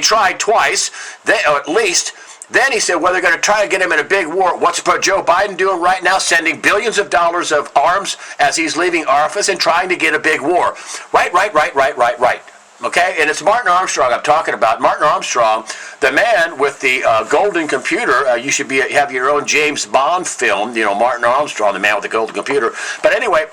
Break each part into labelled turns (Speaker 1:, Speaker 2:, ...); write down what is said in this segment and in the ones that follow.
Speaker 1: tried twice, or at least. Then he said, well, they're going to try to get him in a big war. What's Joe Biden doing right now? Sending billions of dollars of arms as he's leaving office and trying to get a big war. Right. Okay? And it's Martin Armstrong I'm talking about. Martin Armstrong, the man with the golden computer. You should have your own James Bond film, Martin Armstrong, the man with the golden computer. But anyway,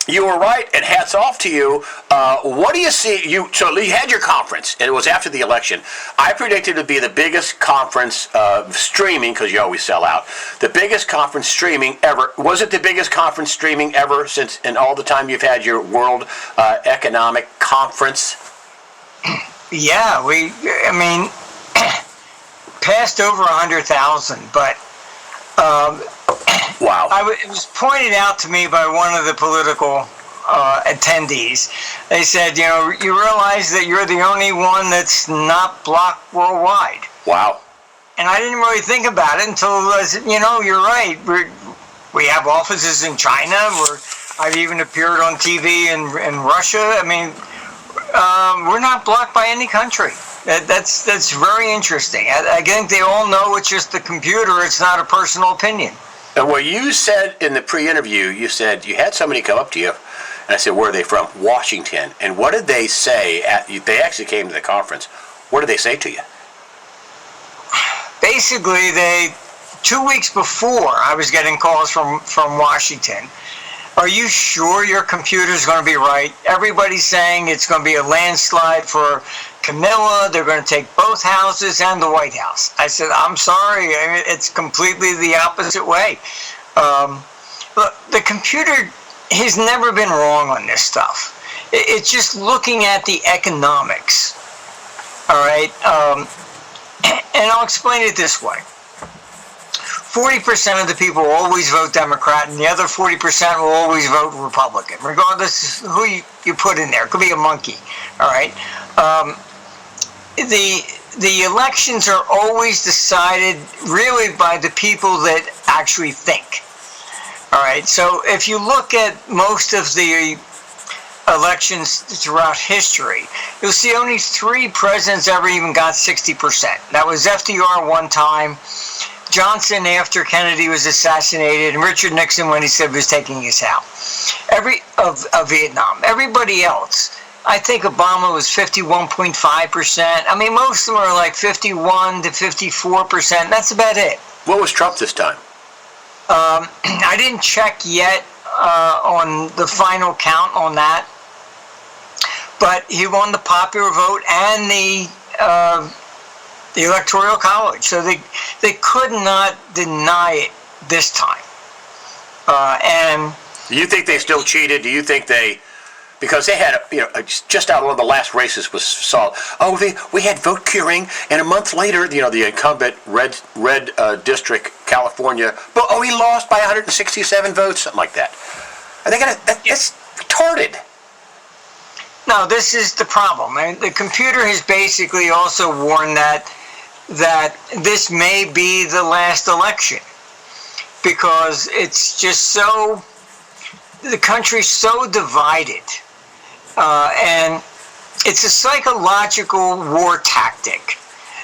Speaker 1: you were right, and hats off to you. What do you see? So you had your conference, and it was after the election. I predicted it would be the biggest conference streaming, because you always sell out. The biggest conference streaming ever. Was it the biggest conference streaming ever since in all the time you've had your World Economic Conference?
Speaker 2: Yeah, passed over 100,000, but.
Speaker 1: Wow.
Speaker 2: It was pointed out to me by one of the political attendees. They said, you realize that you're the only one that's not blocked worldwide.
Speaker 1: Wow.
Speaker 2: And I didn't really think about it until I said, you're right. We have offices in China. I've even appeared on TV in Russia. We're not blocked by any country. That's very interesting. I think they all know it's just the computer. It's not a personal opinion.
Speaker 1: And what you said in the pre-interview, you said you had somebody come up to you, and I said, where are they from? Washington. And what did they say? They actually came to the conference. What did they say to you?
Speaker 2: Basically, 2 weeks before, I was getting calls from Washington. Are you sure your computer's going to be right? Everybody's saying it's going to be a landslide for Camilla. They're going to take both houses and the White House. I said, I'm sorry. It's completely the opposite way. Look, the computer has never been wrong on this stuff. It's just looking at the economics. All right? And I'll explain it this way. 40% of the people will always vote Democrat, and the other 40% will always vote Republican, regardless of who you put in there. It could be a monkey, all right? The elections are always decided really by the people that actually think, all right? So if you look at most of the elections throughout history, you'll see only 3 presidents ever even got 60%. That was FDR one time, Johnson after Kennedy was assassinated, and Richard Nixon when he said he was taking us out. Of Vietnam. Everybody else, I think Obama was 51.5%. Most of them are like 51 to 54%. That's about it.
Speaker 1: What was Trump this time?
Speaker 2: I didn't check yet on the final count on that, but he won the popular vote and the Electoral College, so they could not deny it this time. And
Speaker 1: do you think they still cheated? Do you think because they had just out one of the last races was saw. We had vote curing, and a month later, the incumbent red district California, but he lost by 167 votes, something like that. Are they that's retarded.
Speaker 2: No, this is the problem. The computer has basically also warned that this may be the last election, because it's just the country's so divided, and it's a psychological war tactic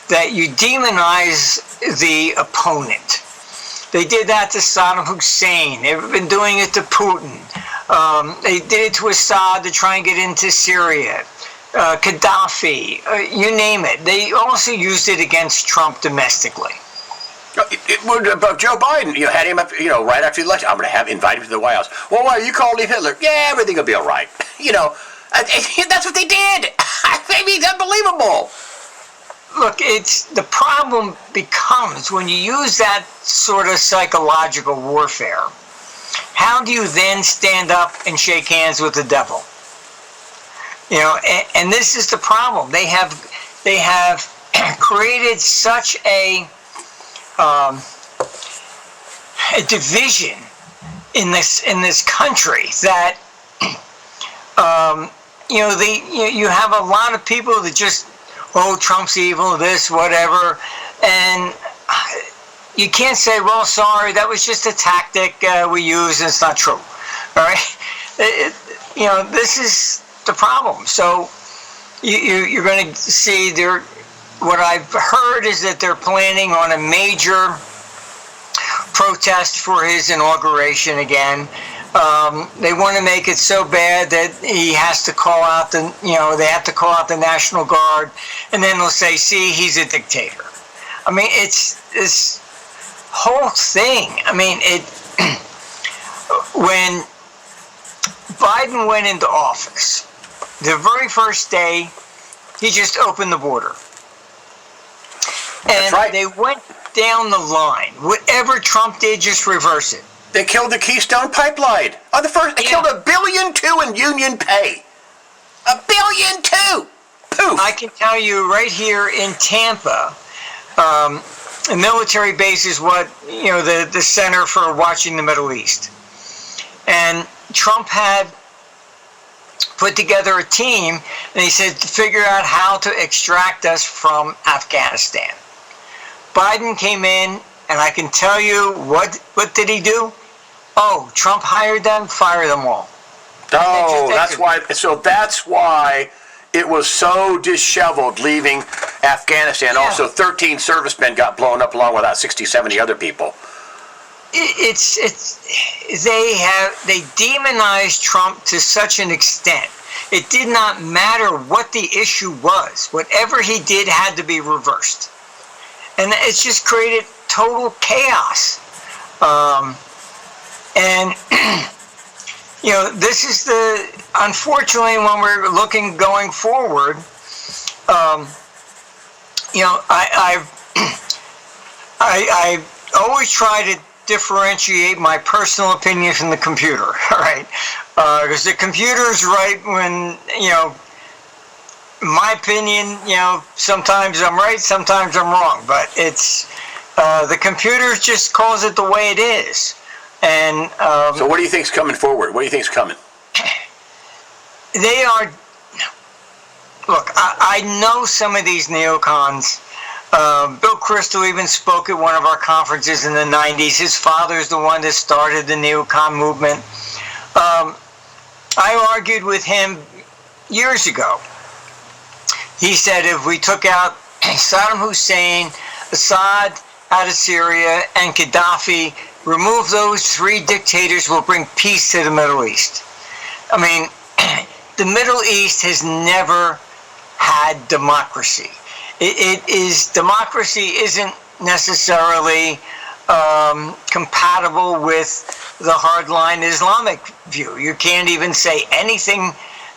Speaker 2: that you demonize the opponent. They did that to Saddam Hussein. They've been doing it to Putin. They did it to Assad to try and get into Syria. Gaddafi, you name it. They also used it against Trump domestically.
Speaker 1: About Joe Biden, had him up, right after the election. I'm going to invite him to the White House. Well, why, you called him Hitler? Yeah, everything will be all right. That's what they did. It's unbelievable.
Speaker 2: Look, the problem becomes when you use that sort of psychological warfare, how do you then stand up and shake hands with the devil? And this is the problem. They have created such a division in this country that you have a lot of people that just, Trump's evil, this, whatever, and you can't say, well, sorry, that was just a tactic we used, and it's not true. All right, this is the problem. So you're going to see what I've heard is that they're planning on a major protest for his inauguration again. They want to make it so bad that he has to call out they have to call out the National Guard, and then they'll say, see, he's a dictator. I mean, it's this whole thing. I mean, when Biden went into office, the very first day, he just opened the border. And
Speaker 1: That's right.
Speaker 2: They went down the line. Whatever Trump did, just reverse it.
Speaker 1: They killed the Keystone Pipeline. On the first, they killed $1.2 billion in union pay. $1.2 billion. Poof.
Speaker 2: I can tell you right here in Tampa, a military base is what, the center for watching the Middle East. And Trump had put together a team, and he said to figure out how to extract us from Afghanistan. Biden came in, and I can tell you, what did he do? Oh, Trump hired them, fire them all.
Speaker 1: Oh, that's why. So that's why it was so disheveled leaving Afghanistan.
Speaker 2: Yeah.
Speaker 1: Also, 13 servicemen got blown up along with about 60, 70 other people.
Speaker 2: They demonized Trump to such an extent. It did not matter what the issue was. Whatever he did had to be reversed. And it's just created total chaos. And, this is unfortunately, when we're looking going forward, I always try to differentiate my personal opinion from the computer, all right? Because the computer's right when, my opinion, sometimes I'm right, sometimes I'm wrong, but it's, the computer just calls it the way it is. And
Speaker 1: so what do you think's coming forward? What do you think's coming?
Speaker 2: They are, look, I know some of these neocons. Bill Kristol even spoke at one of our conferences in the 90s. His father's the one that started the neocon movement. I argued with him years ago. He said if we took out Saddam Hussein, Assad out of Syria, and Gaddafi, remove those three dictators, will bring peace to the Middle East. I mean, the Middle East has never had democracy. Democracy isn't necessarily compatible with the hardline Islamic view. You can't even say anything,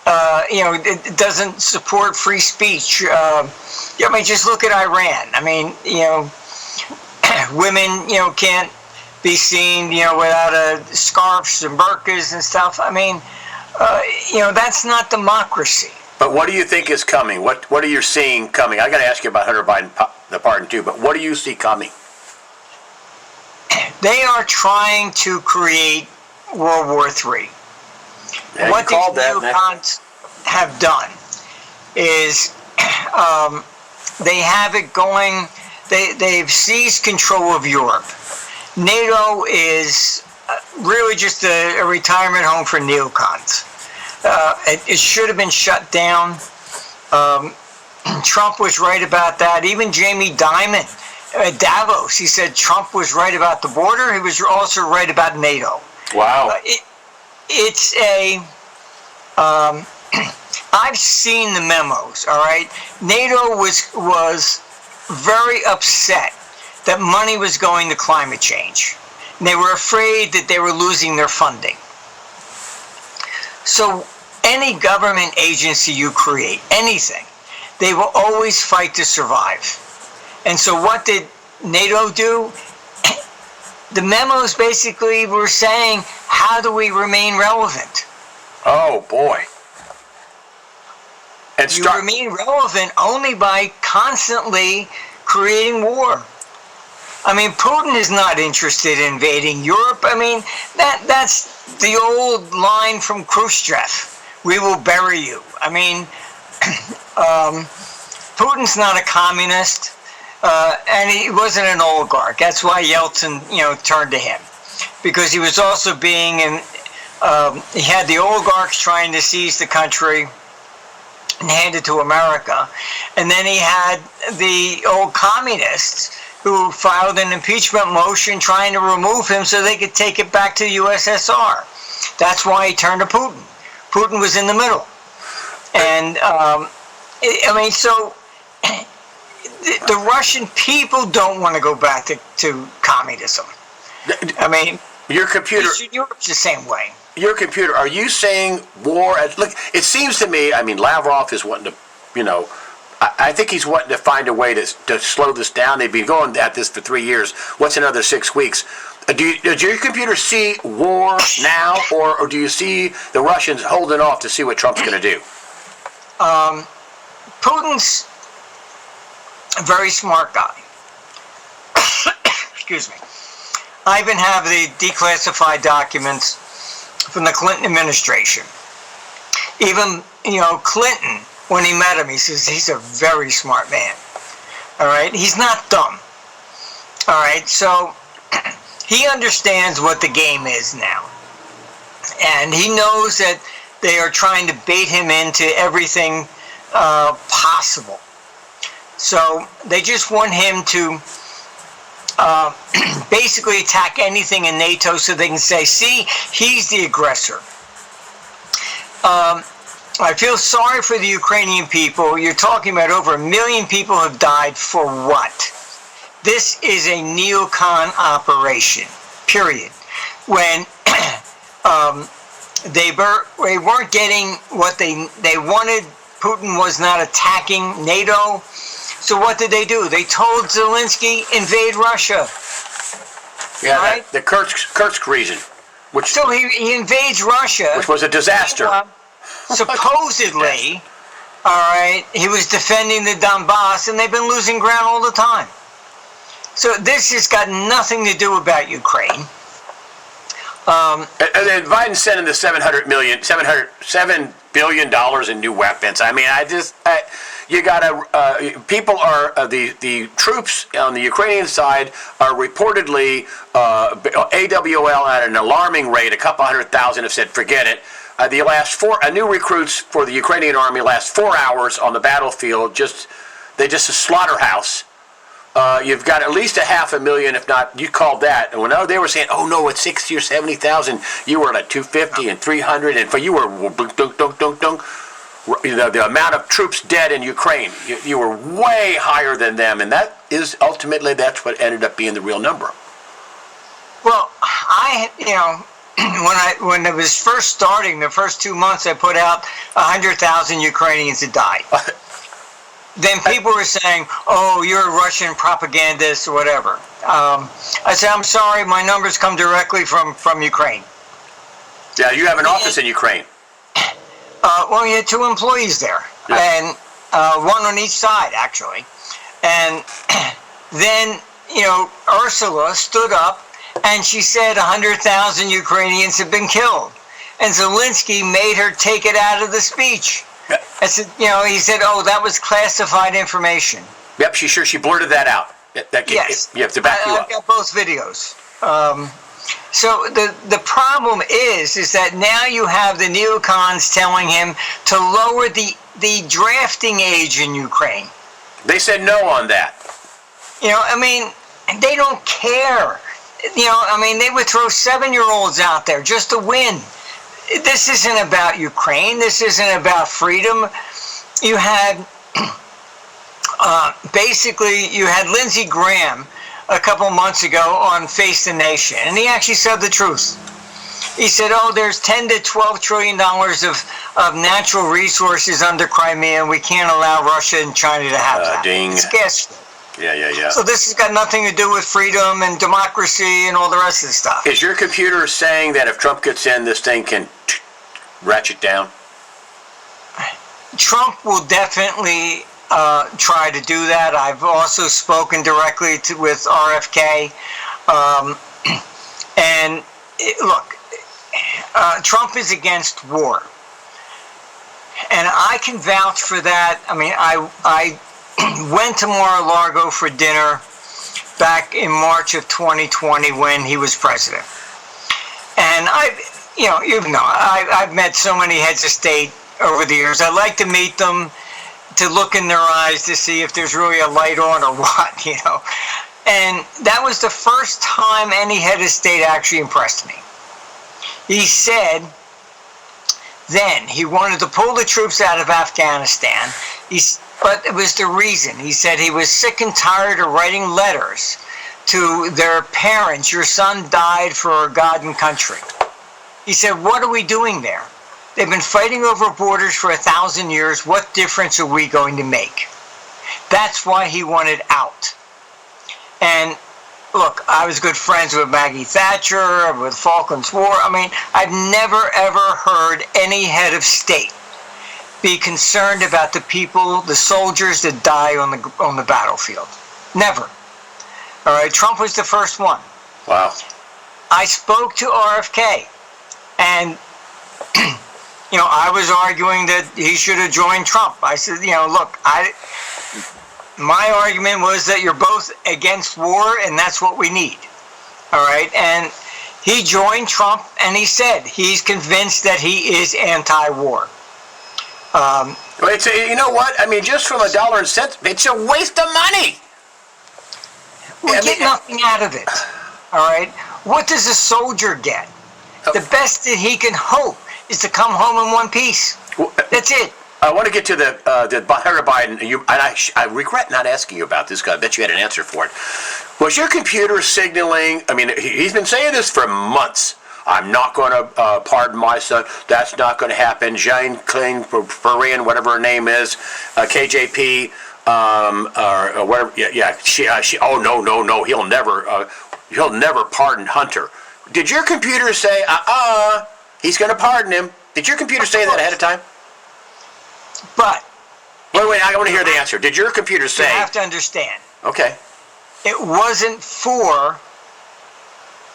Speaker 2: it doesn't support free speech. Just look at Iran. I mean, women, can't be seen, without scarves and burqas and stuff. I mean, that's not democracy.
Speaker 1: But what do you think is coming? What are you seeing coming? I got to ask you about Hunter Biden, the pardon too, but what do you see coming?
Speaker 2: They are trying to create World War III.
Speaker 1: Yeah,
Speaker 2: what these neocons have done is they have it going, they've seized control of Europe. NATO is really just a retirement home for neocons. It should have been shut down. Trump was right about that. Even Jamie Dimon at Davos, he said Trump was right about the border. He was also right about NATO.
Speaker 1: Wow.
Speaker 2: I've seen the memos, all right? NATO was very upset that money was going to climate change. And they were afraid that they were losing their funding. So any government agency you create, anything, they will always fight to survive. And so what did NATO do? The memos basically were saying, how do we remain relevant?
Speaker 1: Oh, boy.
Speaker 2: You remain relevant only by constantly creating war. I mean, Putin is not interested in invading Europe. I mean, that's the old line from Khrushchev. We will bury you. I mean, Putin's not a communist, and he wasn't an oligarch. That's why Yeltsin, turned to him, because he was also he had the oligarchs trying to seize the country, and handed to America. And then he had the old communists who filed an impeachment motion trying to remove him so they could take it back to the USSR. That's why he turned to Putin. Putin was in the middle. And, so the Russian people don't want to go back to communism.
Speaker 1: Your computer...
Speaker 2: Europe's the same way.
Speaker 1: Your computer, are you saying war? Look, it seems to me, Lavrov is wanting to, I think he's wanting to find a way to slow this down. They've been going at this for 3 years. What's another 6 weeks? Does your computer see war now, or do you see the Russians holding off to see what Trump's going to do?
Speaker 2: Putin's a very smart guy. Excuse me. I even have the declassified documents from the Clinton administration. Even, Clinton, when he met him, he says he's a very smart man. All right? He's not dumb. All right? So he understands what the game is now. And he knows that they are trying to bait him into everything possible. So they just want him to basically attack anything in NATO so they can say, see, he's the aggressor. I feel sorry for the Ukrainian people. You're talking about over 1 million people have died for what? This is a neocon operation, period. When they weren't getting what they wanted, Putin was not attacking NATO. So what did they do? They told Zelensky, invade Russia.
Speaker 1: Yeah,
Speaker 2: right?
Speaker 1: The Kursk region.
Speaker 2: So he invades Russia.
Speaker 1: Which was a disaster.
Speaker 2: Supposedly, all right, he was defending the Donbass, and they've been losing ground all the time. So this has got nothing to do about Ukraine.
Speaker 1: And then Biden sent in the $7 billion in new weapons. You gotta. People are the troops on the Ukrainian side are reportedly AWL at an alarming rate. A couple 100,000 have said forget it. The last new recruits for the Ukrainian army last 4 hours on the battlefield. They just a slaughterhouse. You've got at least 500,000, if not, you called that. And when they were saying, oh no, it's 60 or 70,000, you were at 250 and 300, and for you were the amount of troops dead in Ukraine, you were way higher than them, and that is ultimately that's what ended up being the real number.
Speaker 2: Well, when it was first starting, the first 2 months, I put out 100,000 Ukrainians had died. Then people were saying, oh, you're a Russian propagandist or whatever. I said, I'm sorry, my numbers come directly from Ukraine.
Speaker 1: Yeah, you have an office in Ukraine.
Speaker 2: Well, you had 2 employees there, and one on each side, actually. And then, Ursula stood up, and she said 100,000 Ukrainians have been killed. And Zelensky made her take it out of the speech. I said, he said, oh, that was classified information.
Speaker 1: Yep, she blurted that out.
Speaker 2: Yes.
Speaker 1: You have to back you up.
Speaker 2: I've got both videos. So the problem is that now you have the neocons telling him to lower the drafting age in Ukraine.
Speaker 1: They said no on that.
Speaker 2: They don't care. They would throw 7-year-olds out there just to win. This isn't about Ukraine. This isn't about freedom. You had, you had Lindsey Graham a couple months ago on Face the Nation, and he actually said the truth. He said, oh, there's $10 to $12 trillion of natural resources under Crimea, and we can't allow Russia and China to have that.
Speaker 1: Ding.
Speaker 2: It's gas.
Speaker 1: Yeah.
Speaker 2: So this has got nothing to do with freedom and democracy and all the rest of the stuff.
Speaker 1: Is your computer saying that if Trump gets in, this thing can ratchet down?
Speaker 2: Trump will definitely try to do that. I've also spoken directly with RFK. Trump is against war. And I can vouch for that. I went to Mar-a-Lago for dinner back in March of 2020 when he was president. And I've met so many heads of state over the years. I like to meet them, to look in their eyes to see if there's really a light on or what, you know. And that was the first time any head of state actually impressed me. He said then he wanted to pull the troops out of Afghanistan, but it was the reason. He said he was sick and tired of writing letters to their parents, your son died for our God and country. He said, what are we doing there? They've been fighting over borders for 1,000 years. What difference are we going to make? That's why he wanted out. And look, I was good friends with Maggie Thatcher, with Falklands War. I mean, I've never ever heard any head of state be concerned about the people, the soldiers that die on the battlefield. Never. All right, Trump was the first one.
Speaker 1: Wow.
Speaker 2: I spoke to RFK, and you know, I was arguing that he should have joined Trump. I said, you know, look, my argument was that you're both against war, and that's what we need. All right, and he joined Trump, and he said he's convinced that he is anti-war.
Speaker 1: You know what? I mean, just from a dollar and cents, it's a waste of money.
Speaker 2: We get nothing out of it. All right, what does a soldier get? The best that he can hope is to come home in one piece. That's it.
Speaker 1: I want to get to the Hunter Biden. I regret not asking you about this, because I bet you had an answer for it. Was your computer signaling? I mean, he's been saying this for months. I'm not going to pardon my son. That's not going to happen. Jane Kling, Korean, whatever her name is, KJP, or whatever. Yeah. She. Oh no. He'll never pardon Hunter. Did your computer say, he's going to pardon him? Did your computer say that ahead of time?
Speaker 2: But
Speaker 1: wait, I want to hear the answer. Did your computer say?
Speaker 2: You have to understand.
Speaker 1: Okay.
Speaker 2: It wasn't for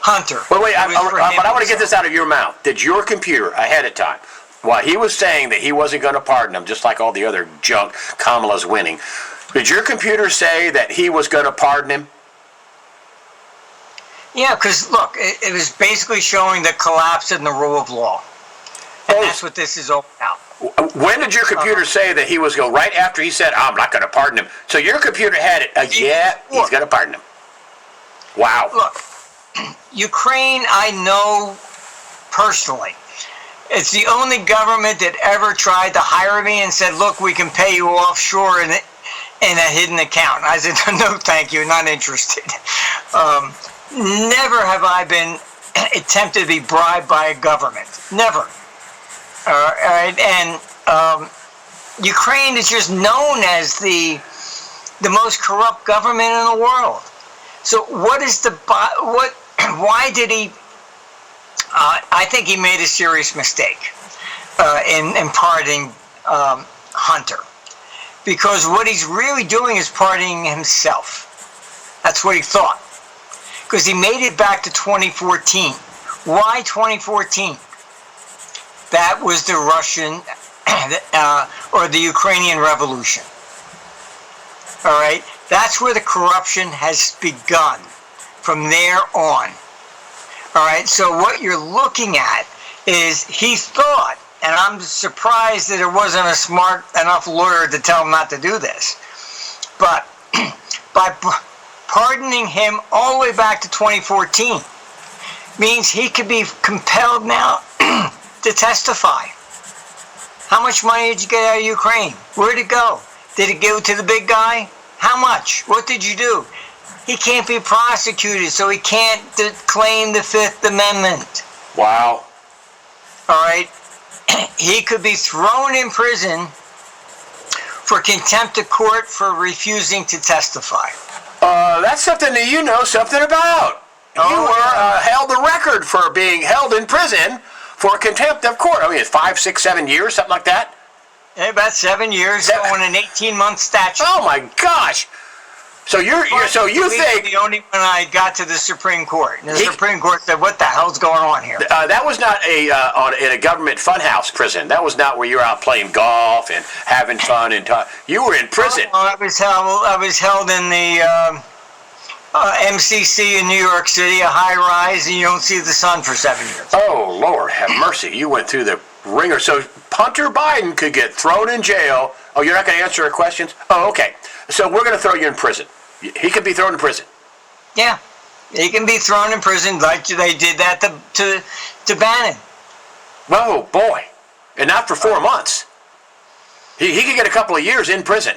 Speaker 2: Hunter.
Speaker 1: Wait, but I want to get this out of your mouth. Did your computer ahead of time, while he was saying that he wasn't going to pardon him, just like all the other junk Kamala's winning, did your computer say that he was going to pardon him?
Speaker 2: Yeah, because look, it was basically showing the collapse in the rule of law. And that's what this is all about.
Speaker 1: When did your computer say that he was going, right after he said, I'm not going to pardon him? So your computer had it, he's going to pardon him. Wow.
Speaker 2: Look, Ukraine, I know personally. It's the only government that ever tried to hire me and said, look, we can pay you offshore in a hidden account. I said, no, thank you, not interested. Never have I been attempted to be bribed by a government. Never. All right, and Ukraine is just known as the most corrupt government in the world. So why did he? I think he made a serious mistake in pardoning Hunter, because what he's really doing is pardoning himself. That's what he thought, because he made it back to 2014. Why 2014? That was the Russian or the Ukrainian Revolution. All right? That's where the corruption has begun from there on. All right? So what you're looking at is he thought, and I'm surprised that there wasn't a smart enough lawyer to tell him not to do this, but by pardoning him all the way back to 2014 means he could be compelled now to testify. How much money did you get out of Ukraine? Where'd it go? Did it go to the big guy? How much? What did you do? He can't be prosecuted, so he can't claim the Fifth Amendment.
Speaker 1: Wow.
Speaker 2: All right? He could be thrown in prison for contempt of court for refusing to testify.
Speaker 1: That's something that you know something about. You were held the record for being held in prison for contempt of court. I mean, it's 5, 6, 7 years, something like that.
Speaker 2: Yeah, about 7 years on an 18-month statute.
Speaker 1: Oh my gosh! So you think
Speaker 2: the only when I got to the Supreme Court, and the Supreme Court said, "What the hell's going on here?"
Speaker 1: That was not in a government funhouse prison. That was not where you were out playing golf and having fun and you were in prison.
Speaker 2: I was held in the MCC in New York City, a high rise, and you don't see the sun for 7 years.
Speaker 1: Oh Lord, have mercy! You went through the ringer. So Hunter Biden could get thrown in jail. Oh, you're not going to answer our questions? Oh, okay. So we're going to throw you in prison. He could be thrown in prison.
Speaker 2: Yeah, he can be thrown in prison like they did that to Bannon.
Speaker 1: Whoa, boy. And not for 4 months. He could get a couple of years in prison.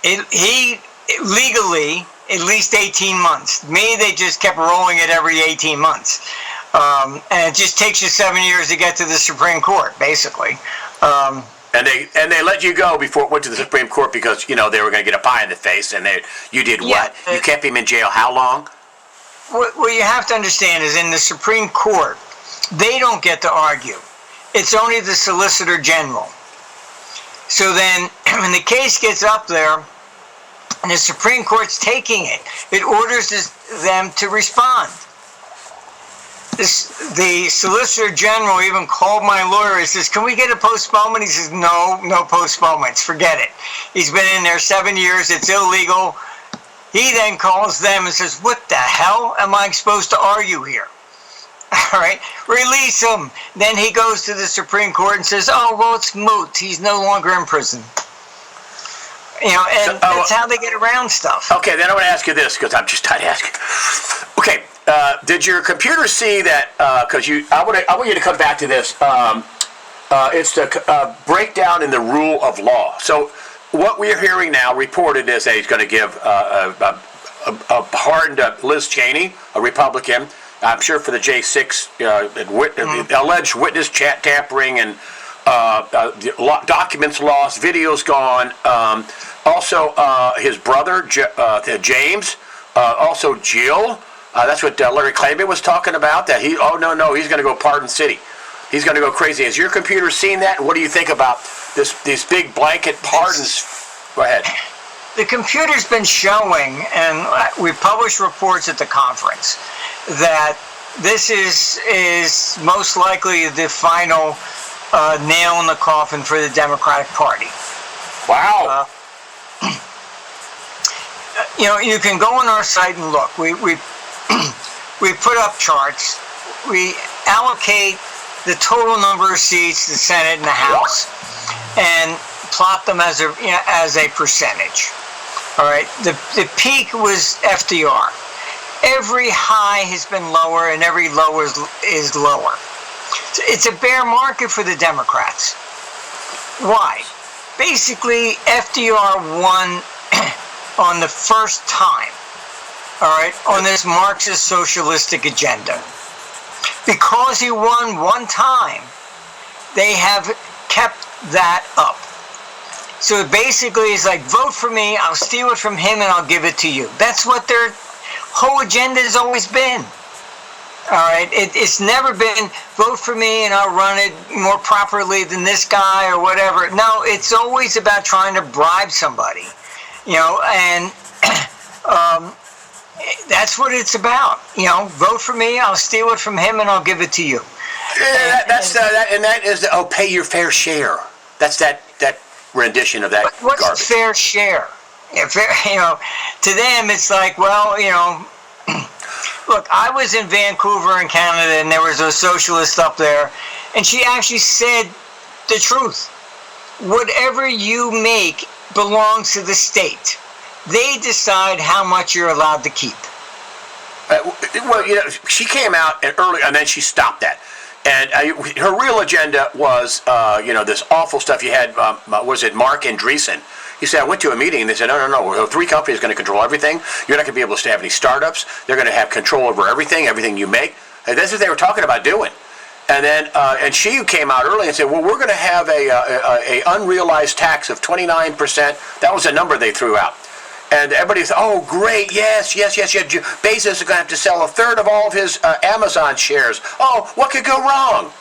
Speaker 2: He legally, at least 18 months. Me, they just kept rolling it every 18 months. And it just takes you 7 years to get to the Supreme Court, basically.
Speaker 1: And they let you go before it went to the Supreme Court because, they were going to get a pie in the face. And you did what? You kept him in jail how long?
Speaker 2: What you have to understand is in the Supreme Court, they don't get to argue. It's only the Solicitor General. So then, when the case gets up there, and the Supreme Court's taking it, it orders them to respond. The Solicitor General even called my lawyer and says, can we get a postponement? He says, no postponements, forget it. He's been in there 7 years, it's illegal. He then calls them and says, what the hell am I supposed to argue here? All right, release him. Then he goes to the Supreme Court and says, oh, well, it's moot. He's no longer in prison. And that's how they get around stuff.
Speaker 1: Okay, then I want to ask you this, because I'm just tired of asking. Okay, did your computer see that, because I want you to come back to this, it's the breakdown in the rule of law. So what we're hearing now reported is that he's going to give a pardon to Liz Cheney, a Republican, I'm sure for the J6 alleged witness tampering and documents lost, videos gone. Also, his brother James, also Jill. That's what Larry Klayman was talking about. That he's going to go pardon city. He's going to go crazy. Has your computer seen that? What do you think about these big blanket pardons? Go ahead.
Speaker 2: The computer's been showing, and we published reports at the conference, that this is most likely the final nail in the coffin for the Democratic Party.
Speaker 1: Wow.
Speaker 2: You can go on our site and look. We put up charts. We allocate the total number of seats, the Senate and the House, and plot them as a percentage. All right. The peak was FDR. Every high has been lower, and every low is lower. So it's a bear market for the Democrats. Why? Basically, FDR won on the first time, all right, on this Marxist socialistic agenda. Because he won one time, they have kept that up. So it basically is like, vote for me, I'll steal it from him, and I'll give it to you. That's what their whole agenda has always been. All right, it's never been vote for me and I'll run it more properly than this guy or whatever. No, it's always about trying to bribe somebody, and that's what it's about. Vote for me, I'll steal it from him, and I'll give it to you.
Speaker 1: Yeah, that is pay your fair share. That's that rendition of that.
Speaker 2: What's
Speaker 1: garbage.
Speaker 2: Fair share? Yeah, to them it's like, well, look, I was in Vancouver in Canada, and there was a socialist up there, and she actually said the truth. Whatever you make belongs to the state. They decide how much you're allowed to keep.
Speaker 1: She came out early, and then she stopped that. And her real agenda was, this awful stuff you had, was it Mark Andreessen? He said, I went to a meeting, and they said, no, 3 companies are going to control everything. You're not going to be able to have any startups. They're going to have control over everything you make. And that's what they were talking about doing. And then, and she came out early and said, well, we're going to have a unrealized tax of 29%. That was a number they threw out. And everybody said, oh, great, yes. Bezos is going to have to sell 1/3 of all of his Amazon shares. Oh, what could go wrong?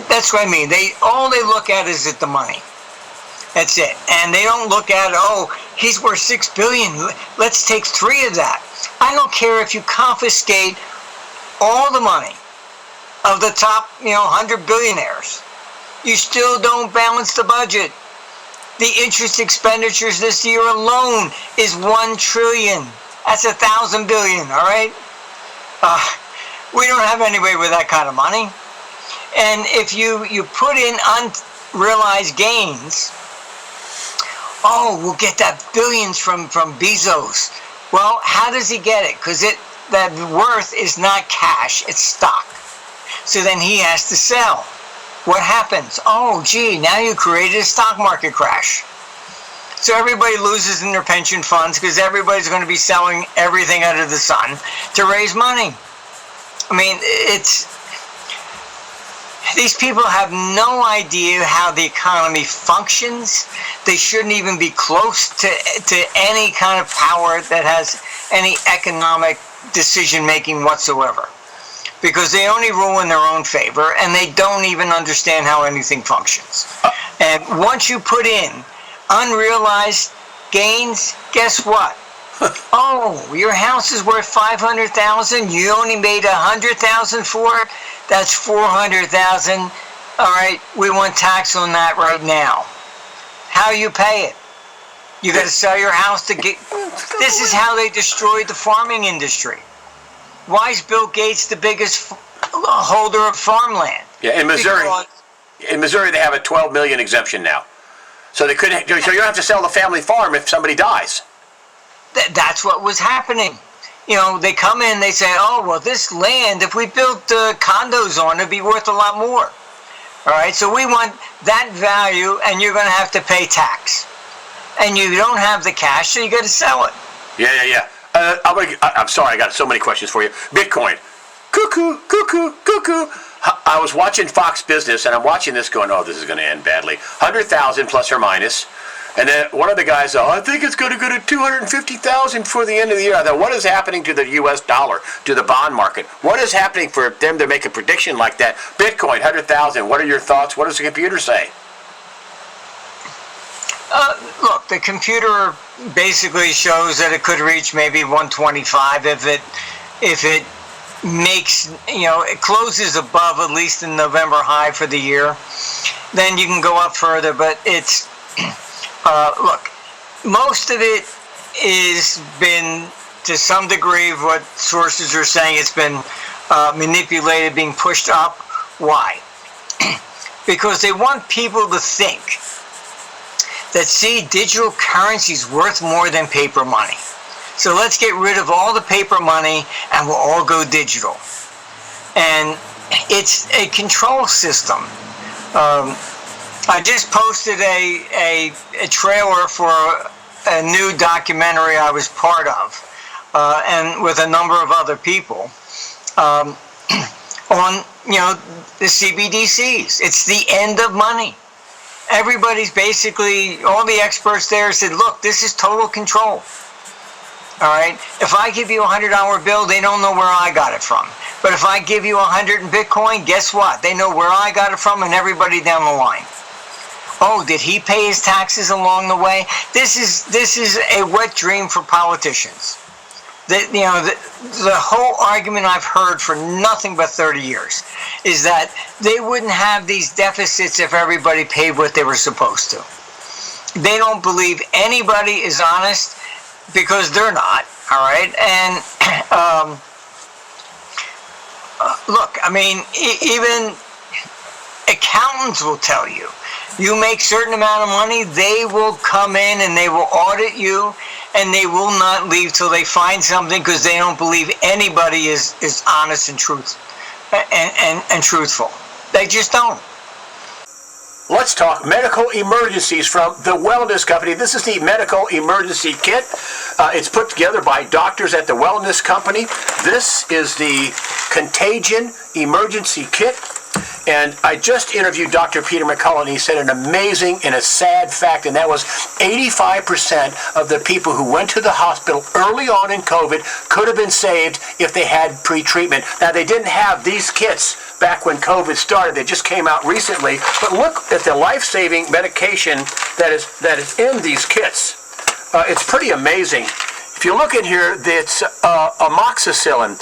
Speaker 2: That's what I mean. All they look at is the money. That's it. And they don't look at, he's worth $6 billion. Let's take 3 of that. I don't care if you confiscate all the money of the top, 100 billionaires. You still don't balance the budget. The interest expenditures this year alone is $1 trillion. That's 1,000 billion. All right. We don't have anybody with that kind of money. And if you put in unrealized gains, oh, we'll get that billions from Bezos. Well, how does he get it? Because that worth is not cash, it's stock. So then he has to sell. What happens? Oh, gee, now you created a stock market crash. So everybody loses in their pension funds because everybody's going to be selling everything under the sun to raise money. I mean, these people have no idea how the economy functions. They shouldn't even be close to any kind of power that has any economic decision-making whatsoever, because they only rule in their own favor, and they don't even understand how anything functions. And once you put in unrealized gains, guess what? Oh, your house is worth $500,000. You only made $100,000 for it. That's $400,000. All right, we want tax on that right now. How you pay it? You got to sell your house to get. This is how they destroyed the farming industry. Why is Bill Gates the biggest holder of farmland?
Speaker 1: Yeah, in Missouri. In Missouri, they have a $12 million exemption now, so they couldn't. So you don't have to sell the family farm if somebody dies.
Speaker 2: That's what was happening. You know, they come in, they say, oh, well, this land, if we built condos on it, it'd be worth a lot more. All right, so we want that value, and you're going to have to pay tax. And you don't have the cash, so you got to sell it.
Speaker 1: Yeah. I'm sorry, I got so many questions for you. Bitcoin. Cuckoo, cuckoo, cuckoo. I was watching Fox Business, and I'm watching this going, oh, this is going to end badly. 100,000 plus or minus. And then one of the guys, I think it's going to go to 250,000 for the end of the year. I thought, what is happening to the U.S. dollar, to the bond market? What is happening for them to make a prediction like that? Bitcoin, 100,000. What are your thoughts? What does the computer say?
Speaker 2: Look, the computer basically shows that it could reach maybe 125 if it makes, it closes above at least the November high for the year. Then you can go up further, but it's. Look, most of it is been, to some degree, of what sources are saying, it's been manipulated, being pushed up. Why? Because they want people to think that, see, digital currency is worth more than paper money. So let's get rid of all the paper money and we'll all go digital. And it's a control system. I just posted a trailer for a new documentary I was part of, and with a number of other people, on the CBDCs. It's the end of money. Everybody's basically, all the experts there said, look, this is total control. All right? If I give you a $100 bill, they don't know where I got it from. But if I give you 100 in Bitcoin, guess what? They know where I got it from and everybody down the line. Oh, did he pay his taxes along the way? This is a wet dream for politicians. The whole argument I've heard for nothing but 30 years is that they wouldn't have these deficits if everybody paid what they were supposed to. They don't believe anybody is honest because they're not, all right? And look, I mean, even accountants will tell you, you make certain amount of money, they will come in and they will audit you, and they will not leave till they find something because they don't believe anybody is honest and and truthful. They just don't.
Speaker 1: Let's talk medical emergencies from the Wellness Company. This is the medical emergency kit. It's put together by doctors at the Wellness Company. This is the Contagion Emergency Kit. And I just interviewed Dr. Peter McCullough, and he said an amazing and a sad fact, and that was 85% of the people who went to the hospital early on in COVID could have been saved if they had pre-treatment. Now, they didn't have these kits back when COVID started. They just came out recently. But look at the life-saving medication that is in these kits. It's pretty amazing. If you look in here, it's amoxicillin,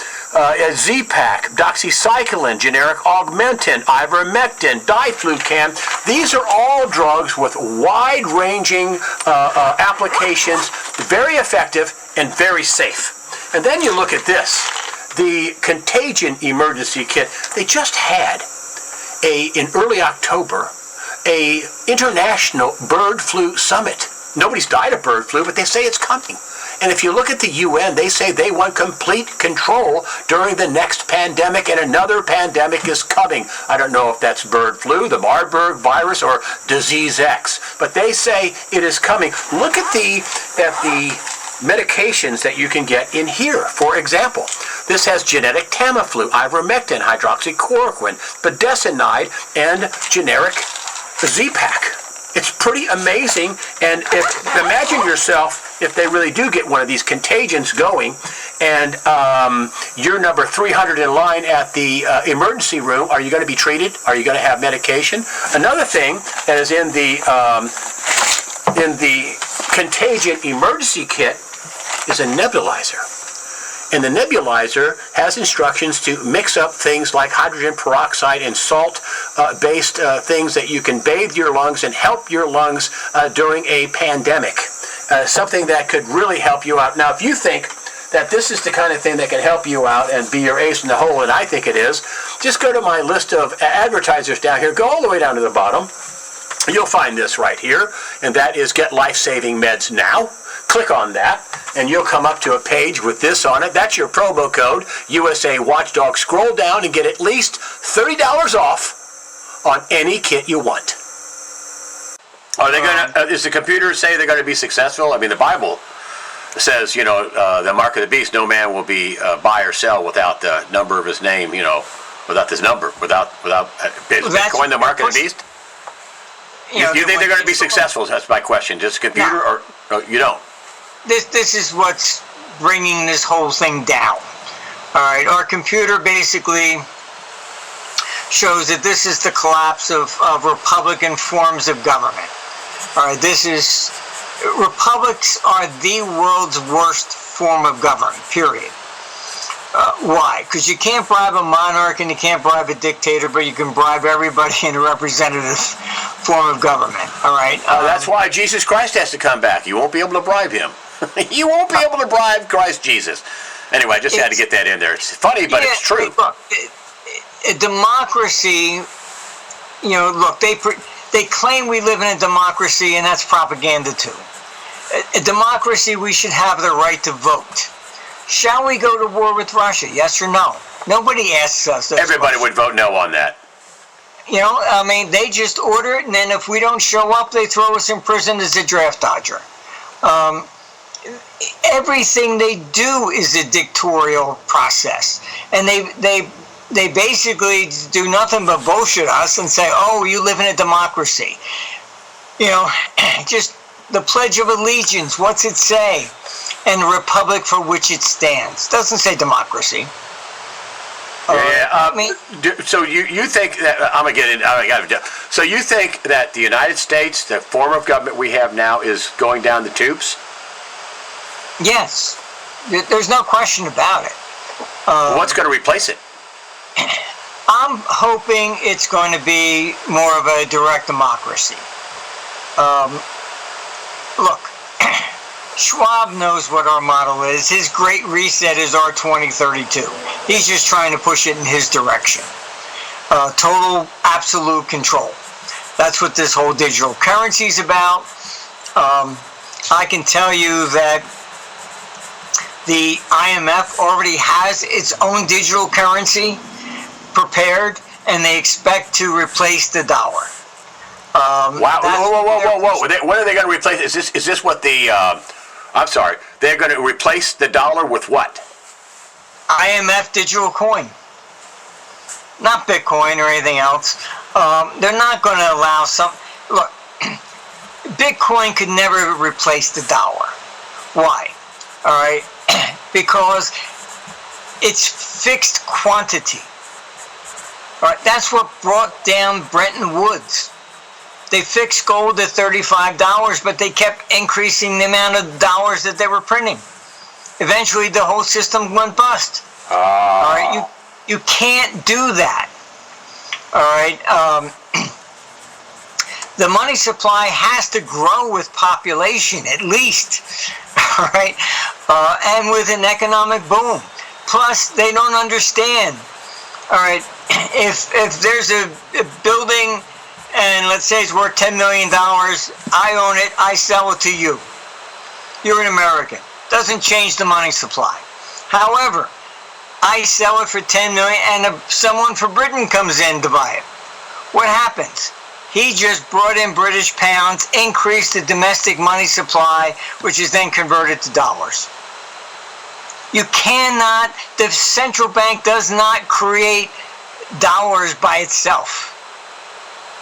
Speaker 1: Z-Pak, doxycycline, generic Augmentin, ivermectin, diflucan. These are all drugs with wide-ranging applications, very effective and very safe. And then you look at this. the contagion emergency kit, they just had in early October, a international bird flu summit. Nobody's died of bird flu, but they say it's coming. And if you look at the UN, they say they want complete control during the next pandemic, and another pandemic is coming. I don't know if that's bird flu, the Marburg virus, or disease X, but they say it is coming. Look at the medications that you can get in here. For example, this has genetic Tamiflu, ivermectin, hydroxychloroquine, budesonide, and generic Z-Pak. It's pretty amazing, and imagine yourself if they really do get one of these contagions going, and you're number 300 in line at the emergency room. Are you going to be treated? Are you going to have medication? Another thing that is in the contagion emergency kit is a nebulizer. And the nebulizer has instructions to mix up things like hydrogen peroxide and salt-based things that you can bathe your lungs and help your lungs during a pandemic. Something that could really help you out. Now, if you think that this is the kind of thing that can help you out and be your ace in the hole, and I think it is, just go to my list of advertisers down here. Go all the way down to the bottom. You'll find this right here, and that is Get Life-Saving Meds Now. Click on that, and you'll come up to a page with this on it. That's your promo code, sUSAWatchdog. Scroll down and get at least $30 off on any kit you want. Are they going to, is the computer say they're going to be successful? I mean, the Bible says, you know, the mark of the beast, no man will be buy or sell without the number of his name, you know, without this number, without is Bitcoin the mark of the beast? You think they're going to be successful? That's my question. Just computer, or you don't?
Speaker 2: This is what's bringing this whole thing down. All right, our computer basically shows that this is the collapse of Republican forms of government. All right, republics are the world's worst form of government, period. Why? Because you can't bribe a monarch and you can't bribe a dictator, but you can bribe everybody in a representative form of government. All right.
Speaker 1: That's why Jesus Christ has to come back. You won't be able to bribe him. You won't be able to bribe Christ Jesus. Anyway, I just had to get that in there. It's funny, but it's true.
Speaker 2: Look, a democracy, you know, look, they claim we live in a democracy, and that's propaganda too. A democracy, we should have the right to vote. Shall we go to war with Russia? Yes or no? Nobody asks us.
Speaker 1: Everybody would vote no on that.
Speaker 2: You know, I mean, they just order it, and then if we don't show up, they throw us in prison as a draft dodger. Everything they do is a dictatorial process, and they basically do nothing but bullshit us and say, "Oh, you live in a democracy." You know, just the Pledge of Allegiance. What's it say? And the republic for which it stands. Doesn't say democracy.
Speaker 1: So you think that so you think that the United States, the form of government we have now, is going down the tubes?
Speaker 2: Yes, there's no question about it.
Speaker 1: What's going to replace it?
Speaker 2: I'm hoping it's going to be more of a direct democracy. Look, Schwab knows what our model is. His Great Reset is our 2032. He's just trying to push it in his direction. Total, absolute control. That's what this whole digital currency is about. I can tell you that the IMF already has its own digital currency prepared, and they expect to replace the dollar.
Speaker 1: Wow! Whoa! What are they going to replace? Is this what the? I'm sorry. They're going to replace the dollar with what?
Speaker 2: IMF digital coin, not Bitcoin or anything else. They're not going to allow some. Look, Bitcoin could never replace the dollar. Why? All right, because it's fixed quantity. All right, that's what brought down Bretton Woods. They fixed gold at $35, but they kept increasing the amount of dollars that they were printing. Eventually, the whole system went bust. All right, you can't do that. All right, the money supply has to grow with population, at least. All right, and with an economic boom. Plus, they don't understand. All right, if there's a building and let's say it's worth $10 million, I own it, I sell it to you. You're an American. Doesn't change the money supply. However, I sell it for $10 million and someone from Britain comes in to buy it. What happens? He just brought in British pounds, increased the domestic money supply, which is then converted to dollars. You cannot, the central bank does not create dollars by itself.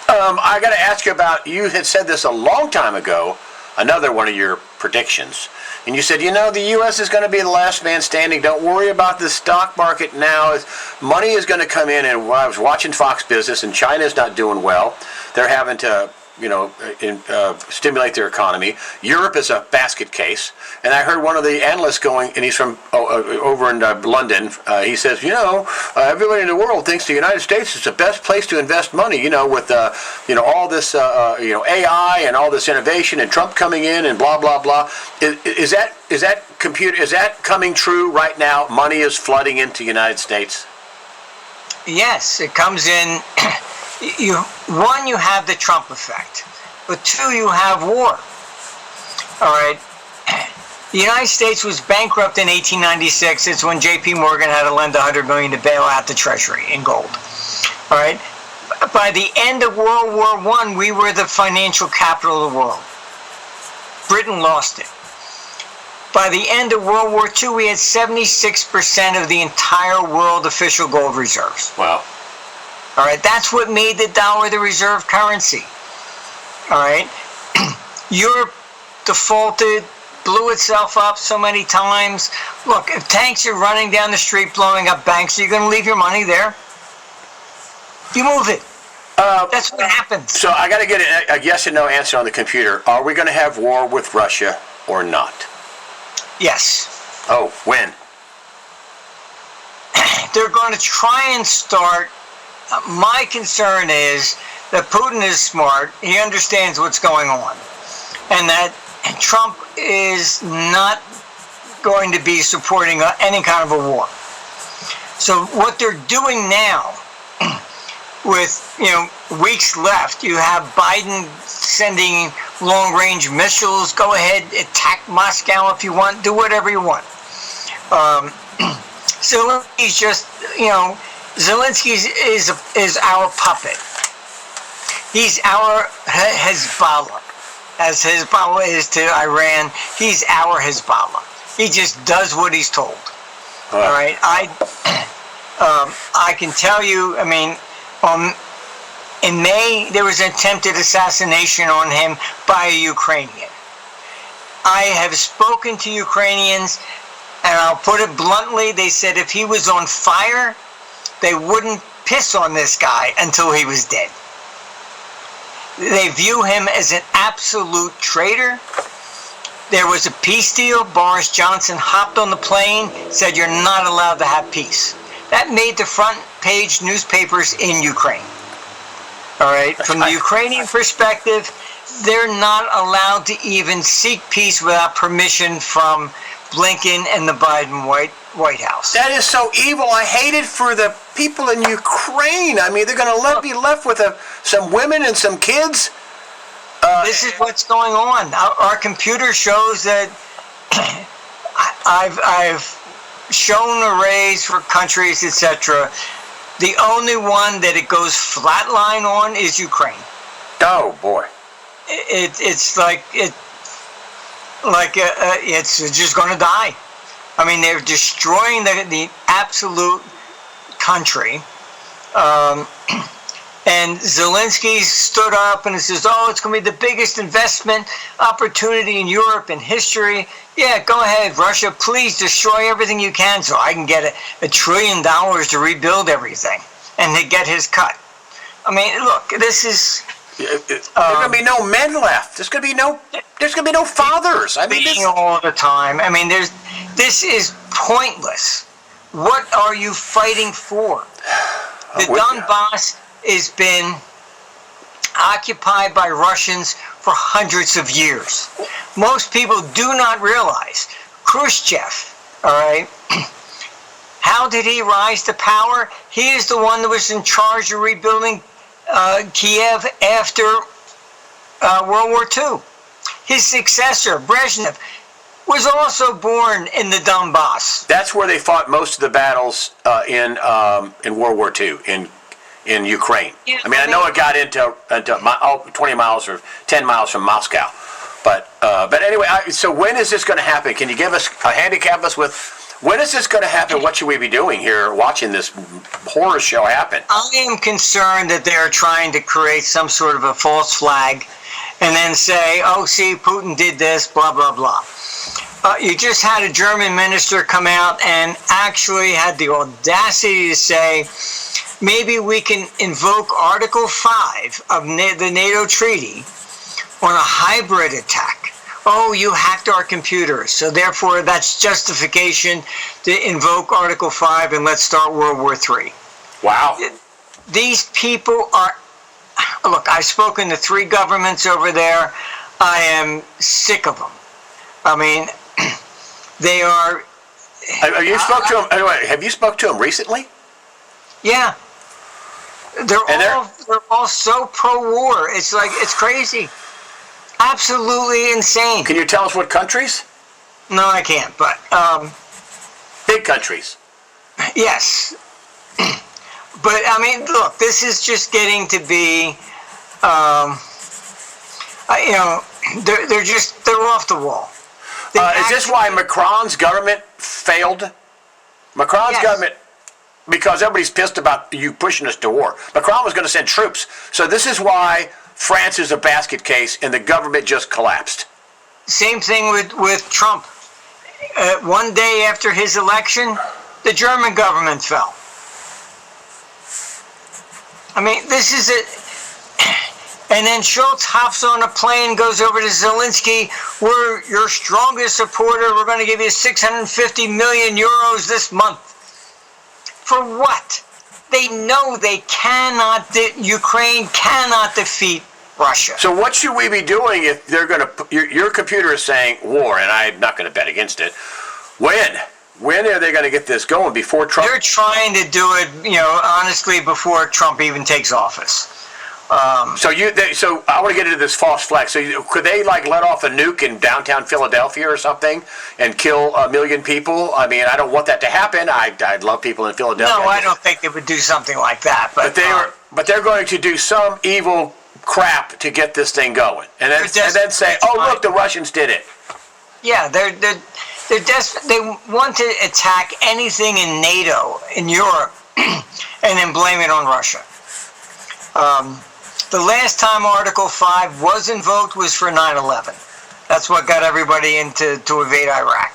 Speaker 1: I got to ask you about, you had said this a long time ago, another one of your predictions. And you said, the U.S. is going to be the last man standing. Don't worry about the stock market now. Money is going to come in. And when I was watching Fox Business, and China's not doing well. They're having to, stimulate their economy. Europe is a basket case. And I heard one of the analysts going, and he's from over in London. He says, everybody in the world thinks the United States is the best place to invest money. With all this AI and all this innovation and Trump coming in and blah blah blah. Is that coming true right now? Money is flooding into the United States.
Speaker 2: Yes, it comes in. You have the Trump effect, but two, you have war. All right. The United States was bankrupt in 1896. It's when J.P. Morgan had to lend $100 million to bail out the Treasury in gold. All right. By the end of World War I, we were the financial capital of the world. Britain lost it. By the end of World War II, we had 76% of the entire world official gold reserves.
Speaker 1: Wow.
Speaker 2: All right, that's what made the dollar the reserve currency. All right, Europe defaulted, blew itself up so many times. Look, if tanks are running down the street blowing up banks, are you going to leave your money there? You move it. That's what happens.
Speaker 1: So I got to get a yes and no answer on the computer. Are we going to have war with Russia or not?
Speaker 2: Yes.
Speaker 1: Oh, when?
Speaker 2: They're going to try and start. My concern is that Putin is smart. He understands what's going on. And that Trump is not going to be supporting any kind of a war. So what they're doing now, with weeks left, you have Biden sending long-range missiles. Go ahead, attack Moscow if you want. Do whatever you want. So he's just, Zelensky is our puppet. He's our Hezbollah. As Hezbollah is to Iran, he's our Hezbollah. He just does what he's told. All right. I can tell you, in May, there was an attempted assassination on him by a Ukrainian. I have spoken to Ukrainians, and I'll put it bluntly, they said if he was on fire, they wouldn't piss on this guy until he was dead. They view him as an absolute traitor. There was a peace deal. Boris Johnson hopped on the plane, said you're not allowed to have peace. That made the front page newspapers in Ukraine. All right, from the Ukrainian perspective, they're not allowed to even seek peace without permission from Blinken and the Biden White House.
Speaker 1: That is so evil. I hate it for the people in Ukraine. They're going to be left with some women and some kids.
Speaker 2: This is what's going on. Our computer shows that I've shown arrays for countries, etc. The only one that it goes flatline on is Ukraine.
Speaker 1: Oh boy!
Speaker 2: It's just going to die. They're destroying the absolute country. And Zelensky stood up and says, it's going to be the biggest investment opportunity in Europe in history. Yeah, go ahead, Russia. Please destroy everything you can so I can get $1 trillion to rebuild everything and to get his cut. Look, this is...
Speaker 1: There's going to be no men left. There's going to be no fathers.
Speaker 2: This all the time. This is pointless. What are you fighting for? The Donbass has been occupied by Russians for hundreds of years. Most people do not realize Khrushchev, all right, How did he rise to power? He is the one that was in charge of rebuilding Kiev after World War II. His successor, Brezhnev, was also born in the Donbass.
Speaker 1: That's where they fought most of the battles in World War II, in Ukraine.
Speaker 2: Yeah,
Speaker 1: I mean, I know it got into 20 miles or 10 miles from Moscow. But anyway, so when is this going to happen? Can you give us, handicap us with, when is this going to happen? What should we be doing here watching this horror show happen?
Speaker 2: I am concerned that they're trying to create some sort of a false flag and then say, oh, see, Putin did this, blah, blah, blah. You just had a German minister come out and actually had the audacity to say, maybe we can invoke Article 5 of the NATO treaty on a hybrid attack. Oh, you hacked our computers, so therefore that's justification to invoke Article 5 and let's start World War III.
Speaker 1: Wow.
Speaker 2: These people are, look, I've spoken to 3 governments over there. I am sick of them. I mean, they are...
Speaker 1: Have you spoke to them? Anyway, have you spoke to them recently?
Speaker 2: Yeah. They're all so pro-war. It's like, it's crazy. Absolutely insane.
Speaker 1: Can you tell us what countries?
Speaker 2: No, I can't, but...
Speaker 1: Big countries.
Speaker 2: Yes. But, I mean, look, this is just getting to be, you know, they're off the wall.
Speaker 1: Is this why Macron's government failed? Macron's government, because everybody's pissed about you pushing us to war. Macron was going to send troops. So this is why France is a basket case and the government just collapsed.
Speaker 2: Same thing with Trump. One day after his election, the German government fell. I mean, this is it. And then Schultz hops on a plane, goes over to Zelensky. We're your strongest supporter. We're going to give you 650 million euros this month. For what? They know they cannot, Ukraine cannot defeat Russia.
Speaker 1: So what should we be doing if they're going to, your computer is saying war, and I'm not going to bet against it. When are they going to get this going? Before Trump?
Speaker 2: They're trying to do it, you know, honestly, before Trump even takes office.
Speaker 1: So I want to get into this false flag. So could they like let off a nuke in downtown Philadelphia or something and kill 1 million people? I mean, I don't want that to happen. I'd love people in Philadelphia.
Speaker 2: No, I don't think they would do something like that. But
Speaker 1: they're going to do some evil crap to get this thing going, and then say, "Oh, look, the Russians did it."
Speaker 2: Yeah, they're desperate. They want to attack anything in NATO in Europe, and then blame it on Russia. The last time Article 5 was invoked was for 9/11. That's what got everybody to invade Iraq.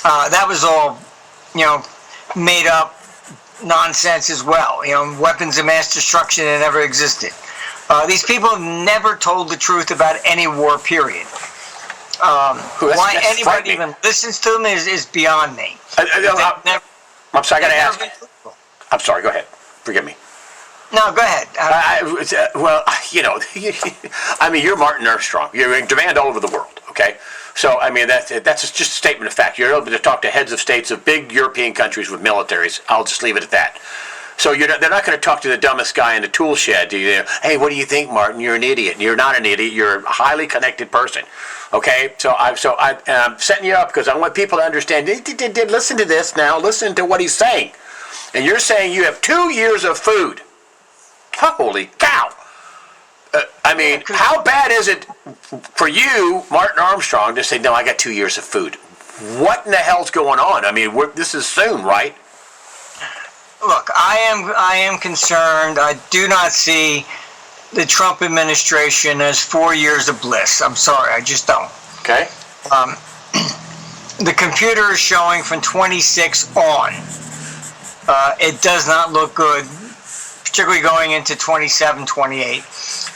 Speaker 2: That was all, you know, made up nonsense as well. You know, weapons of mass destruction that never existed. These people have never told the truth about any war, period. Why anybody even listens to them is beyond me.
Speaker 1: I'm sorry, I got to ask. I'm sorry, go ahead. Forgive me.
Speaker 2: No, go ahead.
Speaker 1: Well, you know, I mean, you're Martin Armstrong. You're in demand all over the world, okay? So, I mean, that's just a statement of fact. You're able to talk to heads of states of big European countries with militaries. I'll just leave it at that. So they're not going to talk to the dumbest guy in the tool shed. Hey, what do you think, Martin? You're an idiot. You're not an idiot. You're a highly connected person. Okay? So I'm setting you up because I want people to understand. Listen to this now. Listen to what he's saying. And you're saying you have 2 years of food. Holy cow! I mean, how bad is it for you, Martin Armstrong, to say, no, I got 2 years of food? What in the hell's going on? I mean, this is soon, right?
Speaker 2: Look, I am concerned. I do not see the Trump administration as 4 years of bliss. I'm sorry, I just don't.
Speaker 1: Okay.
Speaker 2: The computer is showing from 26 on. It does not look good, particularly going into 27, 28.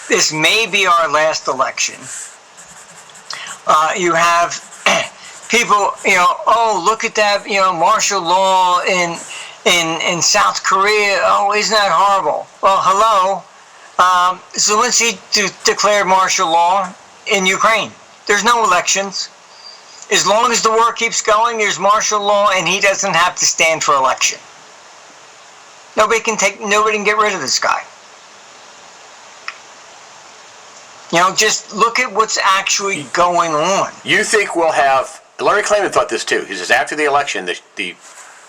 Speaker 2: This may be our last election. You have people, you know, oh, look at that, you know, martial law in South Korea. Oh, isn't that horrible? Well, hello. Zelensky declared martial law in Ukraine. There's no elections. As long as the war keeps going, there's martial law, and he doesn't have to stand for election. Nobody can get rid of this guy. Just look at what's actually going on.
Speaker 1: You think we'll have, Larry Klayman thought this too. He says after the election, the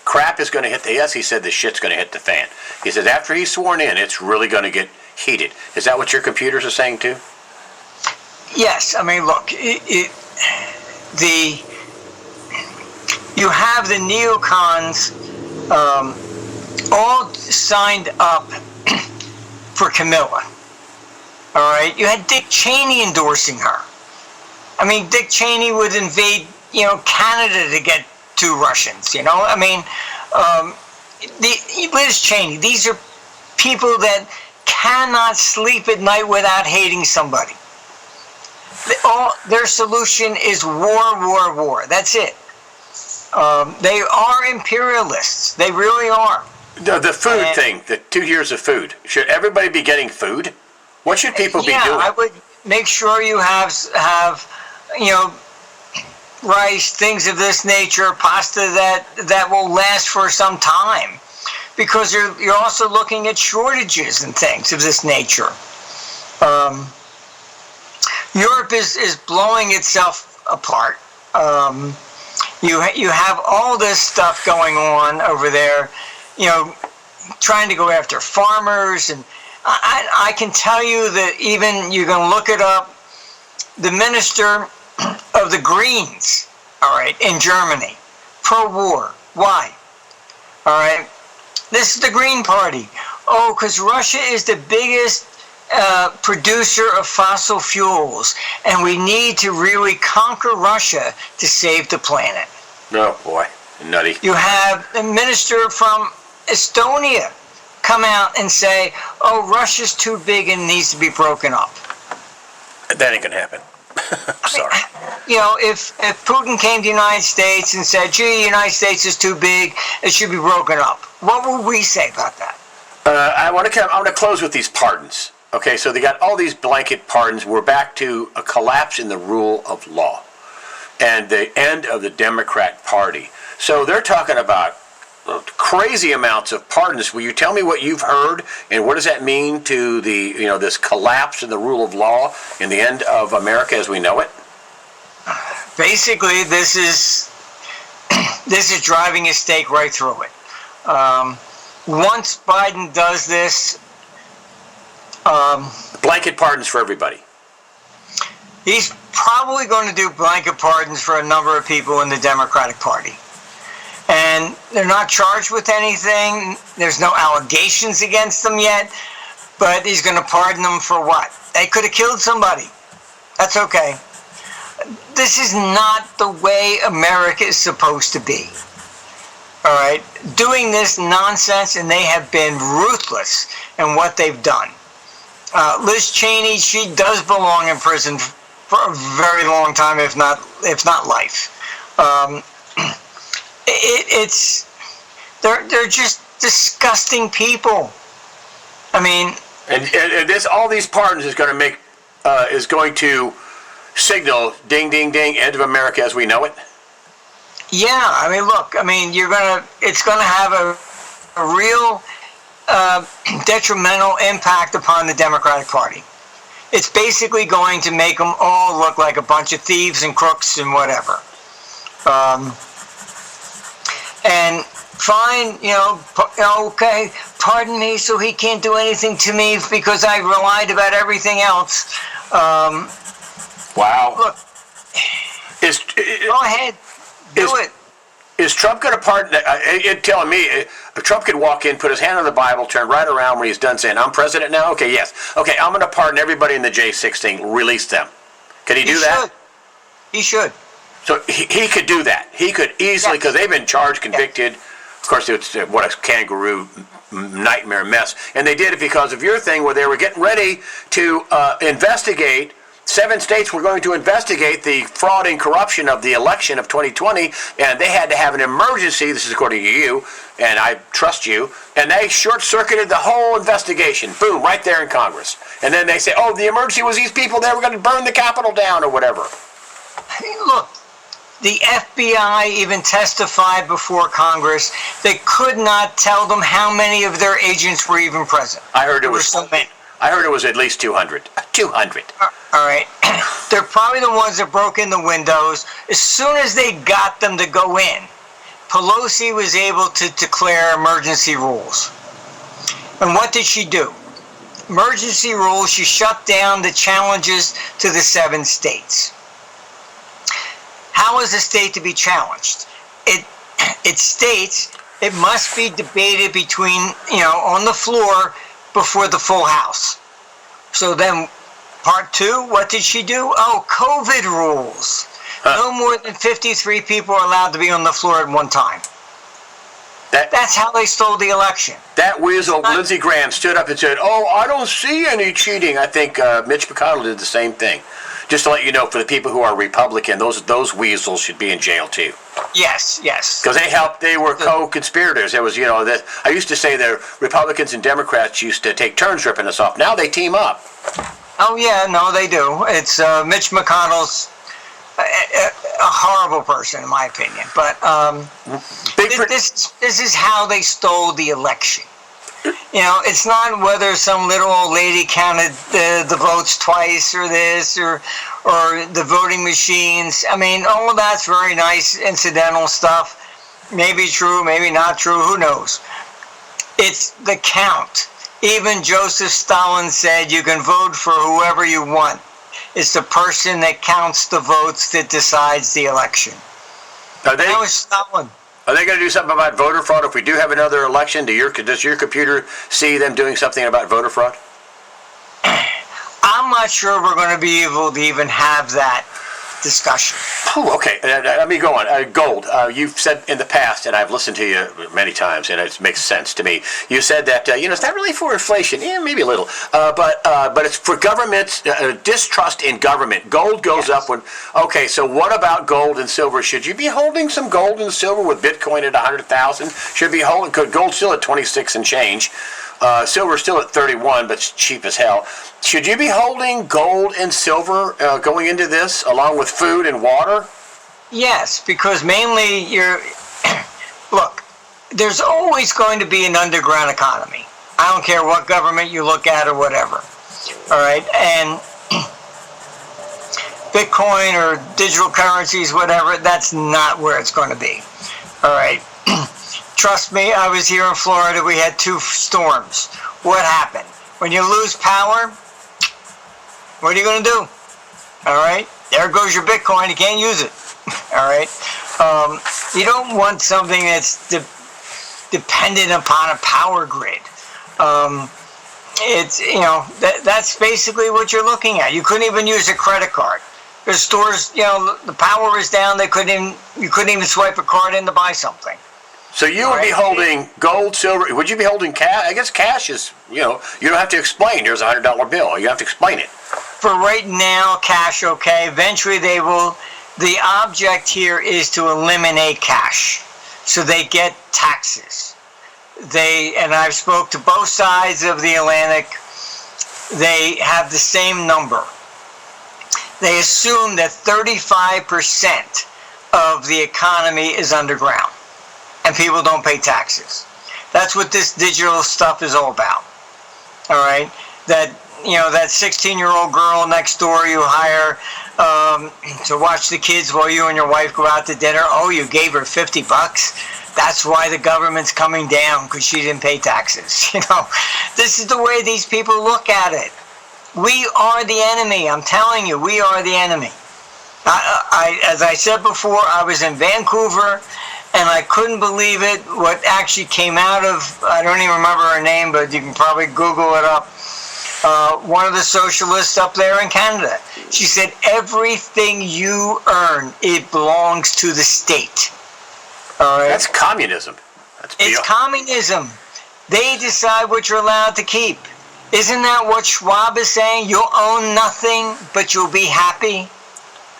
Speaker 1: crap is going to hit the, yes, he said the shit's going to hit the fan. He says after he's sworn in, it's really going to get heated. Is that what your computers are saying too?
Speaker 2: Yes. I mean, look, you have the neocons all signed up for Camilla. All right, you had Dick Cheney endorsing her. I mean, Dick Cheney would invade, Canada to get 2 Russians. I mean, Liz Cheney. These are people that cannot sleep at night without hating somebody. Their solution is war, war, war. That's it. They are imperialists. They really are.
Speaker 1: The food thing, the 2 years of food. Should everybody be getting food? What should people be doing?
Speaker 2: Yeah, I would make sure you have rice, things of this nature, pasta that will last for some time, because you're also looking at shortages and things of this nature. Europe is blowing itself apart. You have all this stuff going on over there, trying to go after farmers, and I can tell you that even you can look it up, the minister of the Greens, all right, in Germany, pro-war. Why? All right, this is the Green Party. Oh, because Russia is the biggest producer of fossil fuels, and we need to really conquer Russia to save the planet.
Speaker 1: Oh boy, nutty.
Speaker 2: You have the minister from Estonia come out and say, oh, Russia's too big and needs to be broken up.
Speaker 1: That ain't gonna happen. Sorry.
Speaker 2: If Putin came to the United States and said, gee, the United States is too big, it should be broken up, what would we say about that?
Speaker 1: I want to close with these pardons. Okay, so they got all these blanket pardons. We're back to a collapse in the rule of law and the end of the Democrat Party. So they're talking about crazy amounts of pardons. Will you tell me what you've heard, and what does that mean to the this collapse in the rule of law and the end of America as we know it?
Speaker 2: Basically, this is driving a stake right through it. Once Biden does this,
Speaker 1: blanket pardons for everybody.
Speaker 2: He's probably going to do blanket pardons for a number of people in the Democratic Party. And they're not charged with anything. There's no allegations against them yet. But he's going to pardon them for what? They could have killed somebody. That's okay. This is not the way America is supposed to be. All right? Doing this nonsense, and they have been ruthless in what they've done. Liz Cheney, she does belong in prison for a very long time, if not life. They're just disgusting people. I mean,
Speaker 1: and this, all these pardons is going to signal ding ding ding end of America as we know it.
Speaker 2: Yeah, I mean, look, it's gonna have a real detrimental impact upon the Democratic Party. It's basically going to make them all look like a bunch of thieves and crooks and whatever. And fine, okay, pardon me, so he can't do anything to me because I lied about everything else.
Speaker 1: Wow.
Speaker 2: Look, go ahead, do it.
Speaker 1: Is Trump going to pardon? It telling me if Trump could walk in, put his hand on the Bible, turn right around when he's done saying, "I'm president now." Okay, yes. Okay, I'm going to pardon everybody in the J16. Release them. Can he do that?
Speaker 2: He should.
Speaker 1: So he could do that. He could easily, because they've been charged, convicted. Yes. Of course, it's what a kangaroo nightmare mess. And they did it because of your thing where they were getting ready to investigate. 7 states were going to investigate the fraud and corruption of the election of 2020, and they had to have an emergency. This is according to you, and I trust you. And they short-circuited the whole investigation. Boom, right there in Congress. And then they say, oh, the emergency was these people. They were going to burn the Capitol down or whatever.
Speaker 2: Hey, look, The FBI even testified before Congress. They could not tell them how many of their agents were even present.
Speaker 1: I heard it
Speaker 2: There were
Speaker 1: was
Speaker 2: so many.
Speaker 1: I heard it was at least 200. 200.
Speaker 2: All right. They're probably the ones that broke in the windows. As soon as they got them to go in, Pelosi was able to declare emergency rules. And what did she do? Emergency rules, she shut down the challenges to the 7 states. How is a state to be challenged? It states it must be debated between, on the floor before the full House. So then, part 2, what did she do? Oh, COVID rules. No more than 53 people are allowed to be on the floor at one time. That's how they stole the election.
Speaker 1: That weasel, Lindsey Graham, stood up and said, "Oh, I don't see any cheating." I think Mitch McConnell did the same thing. Just to let you know, for the people who are Republican, those weasels should be in jail too.
Speaker 2: Yes.
Speaker 1: Because they were co-conspirators. There was, that I used to say that Republicans and Democrats used to take turns ripping us off. Now they team up.
Speaker 2: Oh yeah, no, they do. It's Mitch McConnell's a horrible person, in my opinion. But this is how they stole the election. It's not whether some little old lady counted the votes twice or this or the voting machines. I mean, all of that's very nice, incidental stuff. Maybe true, maybe not true, who knows? It's the count. Even Joseph Stalin said you can vote for whoever you want. It's the person that counts the votes that decides the election. That was Stalin.
Speaker 1: Are they going to do something about voter fraud if we do have another election? Does your computer see them doing something about voter fraud?
Speaker 2: I'm not sure we're going to be able to even have that discussion.
Speaker 1: Oh, okay. Let me go on. Gold. You've said in the past, and I've listened to you many times, and it makes sense to me. You said that it's not really for inflation. Yeah, maybe a little, but it's for government distrust in government. Gold goes up when. Okay, so what about gold and silver? Should you be holding some gold and silver with Bitcoin at 100,000? Should be holding. Gold still at 26 and change. Silver still at 31, but it's cheap as hell. Should you be holding gold and silver going into this, along with food and water?
Speaker 2: Yes, because mainly look, there's always going to be an underground economy. I don't care what government you look at or whatever. All right, and Bitcoin or digital currencies, whatever, that's not where it's going to be. All right. Trust me, I was here in Florida. We had 2 storms. What happened? When you lose power, what are you going to do? All right? There goes your Bitcoin. You can't use it. All right? You don't want something that's dependent upon a power grid. It's, that's basically what you're looking at. You couldn't even use a credit card. There's stores, the power is down. You couldn't even swipe a card in to buy something.
Speaker 1: So you would be holding gold, silver. Would you be holding cash? I guess cash is, you don't have to explain. Here's a $100 bill. You have to explain it.
Speaker 2: For right now, cash, okay. Eventually they will. The object here is to eliminate cash. So they get taxes. And I've spoke to both sides of the Atlantic. They have the same number. They assume that 35% of the economy is underground. And people don't pay taxes. That's what this digital stuff is all about. All right? That 16-year-old girl next door you hire to watch the kids while you and your wife go out to dinner. Oh, you gave her $50. That's why the government's coming down, because she didn't pay taxes. This is the way these people look at it. We are the enemy. I'm telling you, we are the enemy. As I said before, I was in Vancouver, and I couldn't believe it, what actually came out of, I don't even remember her name, but you can probably Google it up, one of the socialists up there in Canada. She said, everything you earn, it belongs to the state. All right?
Speaker 1: That's communism.
Speaker 2: It's communism. They decide what you're allowed to keep. Isn't that what Schwab is saying? You'll own nothing, but you'll be happy.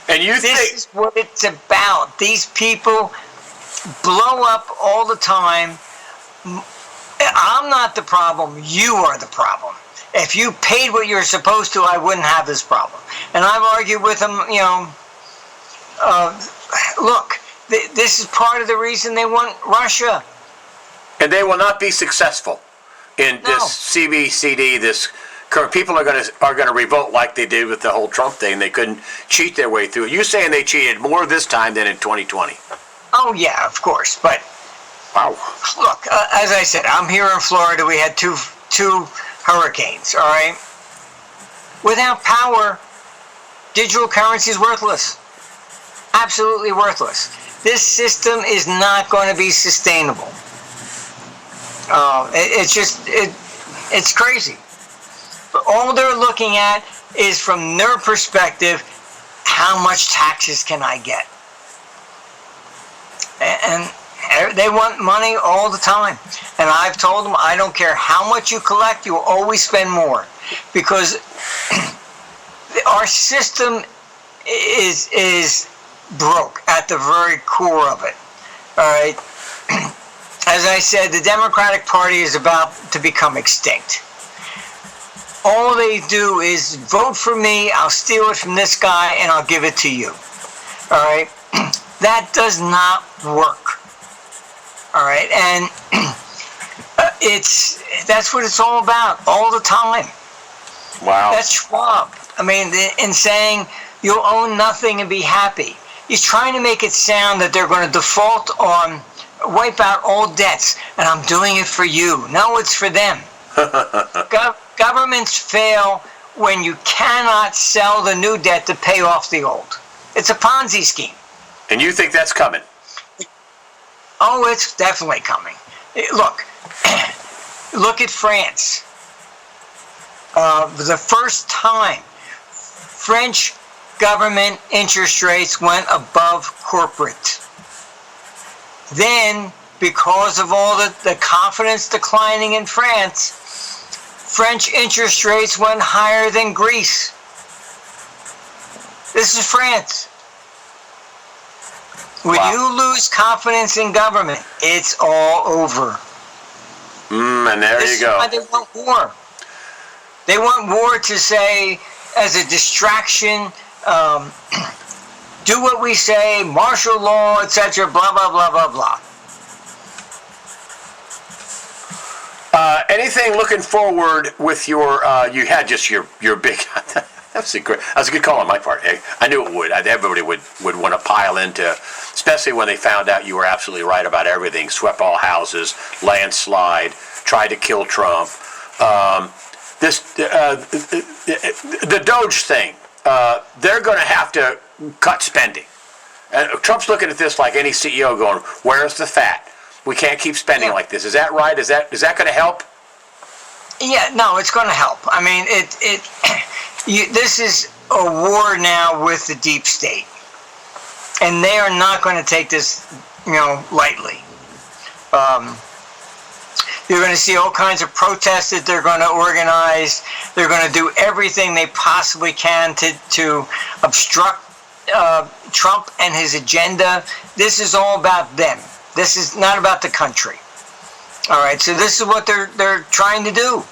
Speaker 1: And
Speaker 2: This is what it's about. These people blow up all the time. I'm not the problem. You are the problem. If you paid what you're supposed to, I wouldn't have this problem. And I've argued with them, look, this is part of the reason they want Russia.
Speaker 1: And they will not be successful in
Speaker 2: No.
Speaker 1: this CBCD. People are going to revolt like they did with the whole Trump thing. They couldn't cheat their way through it. You're saying they cheated more this time than in 2020?
Speaker 2: Oh yeah, of course. But
Speaker 1: Wow.
Speaker 2: look, as I said, I'm here in Florida. We had two hurricanes. All right. Without power, digital currency is worthless. Absolutely worthless. This system is not going to be sustainable. It's crazy. But all they're looking at is, from their perspective, how much taxes can I get? And they want money all the time. And I've told them, I don't care how much you collect, you'll always spend more. Because our system is broke at the very core of it. All right. As I said, the Democratic Party is about to become extinct. All they do is vote for me, I'll steal it from this guy, and I'll give it to you. All right? That does not work. All right? And that's what it's all about, all the time.
Speaker 1: Wow.
Speaker 2: That's Schwab. I mean, in saying you'll own nothing and be happy. He's trying to make it sound that they're going to default on, wipe out all debts, and I'm doing it for you. No, it's for them. Governments fail when you cannot sell the new debt to pay off the old. It's a Ponzi scheme.
Speaker 1: And you think that's coming?
Speaker 2: Oh, it's definitely coming. Look at France. The first time French government interest rates went above corporate. Then, because of all the confidence declining in France, French interest rates went higher than Greece. This is France. When you lose confidence in government, it's all over.
Speaker 1: And there
Speaker 2: This
Speaker 1: you go.
Speaker 2: is why they want war. They want war to say, as a distraction, do what we say, martial law, etc., blah, blah, blah, blah, blah.
Speaker 1: Anything looking forward with your, you had just your big, that was a good call on my part. I knew it would. Everybody would want to pile into, especially when they found out you were absolutely right about everything. Swept all houses, landslide, tried to kill Trump. The Doge thing, they're going to have to cut spending. Trump's looking at this like any CEO going, where's the fat? We can't keep spending like this. Is that right? Is that going to help?
Speaker 2: Yeah, no, it's going to help. I mean, this is a war now with the deep state, and they are not going to take this, lightly. You're going to see all kinds of protests that they're going to organize. They're going to do everything they possibly can to obstruct Trump and his agenda. This is all about them. This is not about the country. All right, so this is what they're trying to do.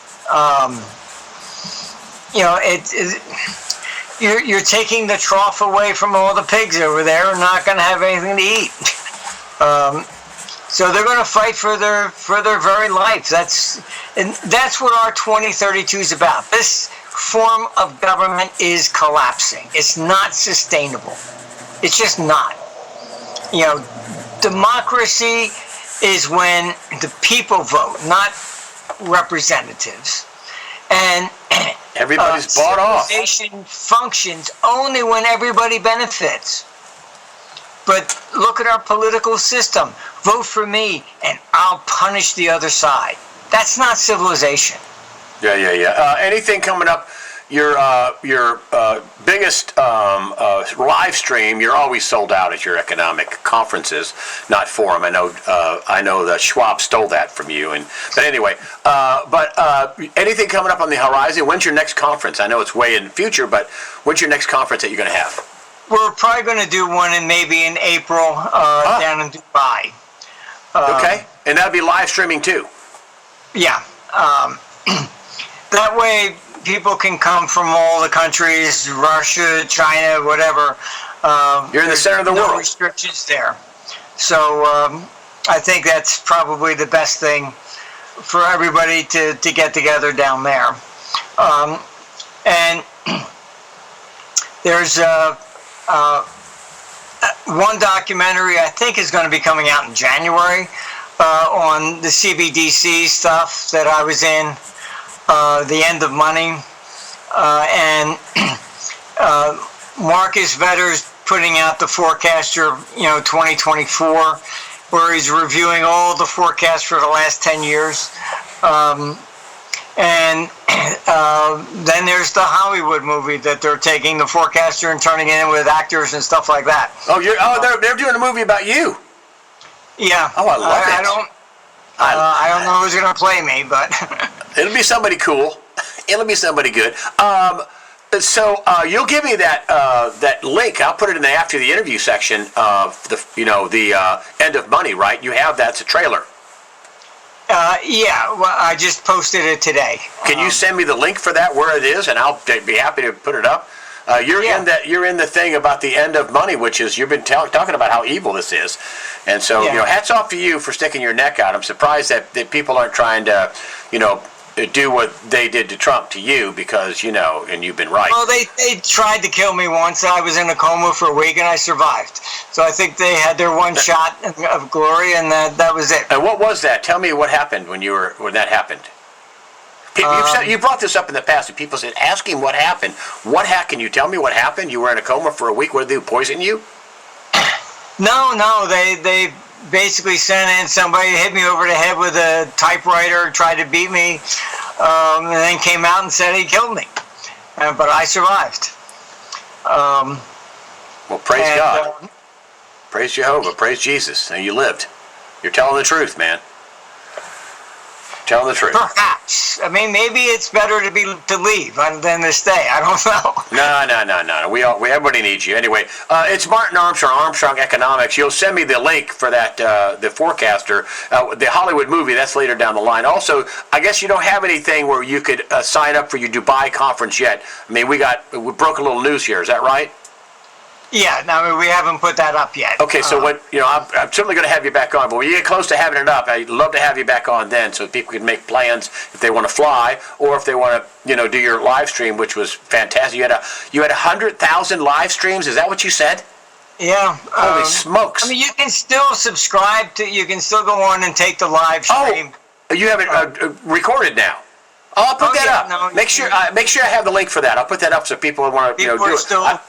Speaker 2: You're taking the trough away from all the pigs over there and not going to have anything to eat. So they're going to fight for their very life. That's what our 2032 is about. This form of government is collapsing. It's not sustainable. It's just not. Democracy is when the people vote, not representatives. And
Speaker 1: everybody's bought off.
Speaker 2: Civilization functions only when everybody benefits. But look at our political system. Vote for me, and I'll punish the other side. That's not civilization.
Speaker 1: Yeah. Anything coming up? Your biggest live stream. You're always sold out at your economic conferences, not forum. I know that Schwab stole that from you. But anyway, anything coming up on the horizon? When's your next conference? I know it's way in the future, but when's your next conference that you're going to have?
Speaker 2: We're probably going to do one maybe in April down in Dubai.
Speaker 1: Okay, and that'll be live streaming too.
Speaker 2: Yeah. That way people can come from all the countries, Russia, China, whatever,
Speaker 1: You're in the center of the
Speaker 2: no
Speaker 1: world.
Speaker 2: restrictions there. So I think that's probably the best thing for everybody to get together down there. And there's one documentary I think is going to be coming out in January on the CBDC stuff that I was in, The End of Money. And Marcus Vetter's putting out the forecaster, 2024, where he's reviewing all the forecasts for the last 10 years. And then there's the Hollywood movie that they're taking the forecaster and turning it in with actors and stuff like that.
Speaker 1: They're doing a movie about you.
Speaker 2: Yeah.
Speaker 1: Oh, I love it.
Speaker 2: I don't know who's going to play me, but
Speaker 1: It'll be somebody cool. It'll be somebody good. So you'll give me that link. I'll put it in the after the interview section of the End of Money, right? You have that's a trailer.
Speaker 2: yeah. Well, I just posted it today.
Speaker 1: Can you send me the link for that, where it is, and I'll be happy to put it up. You're in the thing about the end of money, which is you've been talking about how evil this is, and so hats off to you for sticking your neck out. I'm surprised that people aren't trying to, do what they did to Trump to you because and you've been right.
Speaker 2: Well, they tried to kill me once. I was in a coma for a week and I survived. So I think they had their one shot of glory, and that was it.
Speaker 1: And what was that? Tell me what happened when that happened. You brought this up in the past, and people said, "Ask him what happened." Can you tell me what happened? You were in a coma for a week. What did they do? Poison you?
Speaker 2: No. They basically sent in somebody, hit me over the head with a typewriter, tried to beat me, and then came out and said he killed me. But I survived.
Speaker 1: Well, praise God. Praise Jehovah. Praise Jesus. And you lived. You're telling the truth, man. Telling the truth.
Speaker 2: Perhaps. I mean, maybe it's better to leave than to stay. I don't know.
Speaker 1: No. Everybody needs you. Anyway, it's Martin Armstrong Economics. You'll send me the link for that, the forecaster, the Hollywood movie. That's later down the line. Also, I guess you don't have anything where you could sign up for your Dubai conference yet. I mean, we broke a little news here. Is that right?
Speaker 2: Yeah, no, we haven't put that up yet.
Speaker 1: Okay, so I'm certainly going to have you back on, but when you get close to having it up, I'd love to have you back on then, so people can make plans if they want to fly or if they want to, do your live stream, which was fantastic. You had 100,000 live streams. Is that what you said?
Speaker 2: Yeah.
Speaker 1: Holy smokes!
Speaker 2: I mean, you can still subscribe to. You can still go on and take the live stream.
Speaker 1: Oh, you have it recorded now. I'll put that up.
Speaker 2: No,
Speaker 1: make sure I have the link for that. I'll put that up so people want to do it.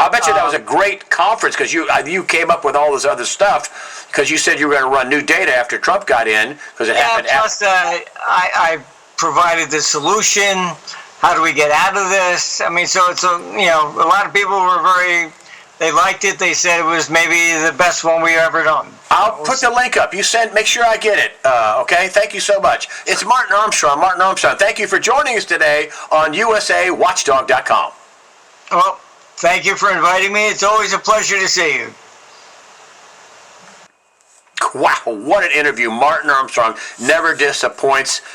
Speaker 1: I bet you that was a great conference because you came up with all this other stuff because you said you were going to run new data after Trump got in because it happened.
Speaker 2: Plus, I provided the solution. How do we get out of this? I mean, so it's a lot of people were they liked it. They said it was maybe the best one we ever done.
Speaker 1: I'll put the link up. Make sure I get it. Okay, thank you so much. It's Martin Armstrong. Thank you for joining us today on USAWatchdog.com.
Speaker 2: Well, thank you for inviting me. It's always a pleasure to see you.
Speaker 1: Wow, what an interview. Martin Armstrong never disappoints.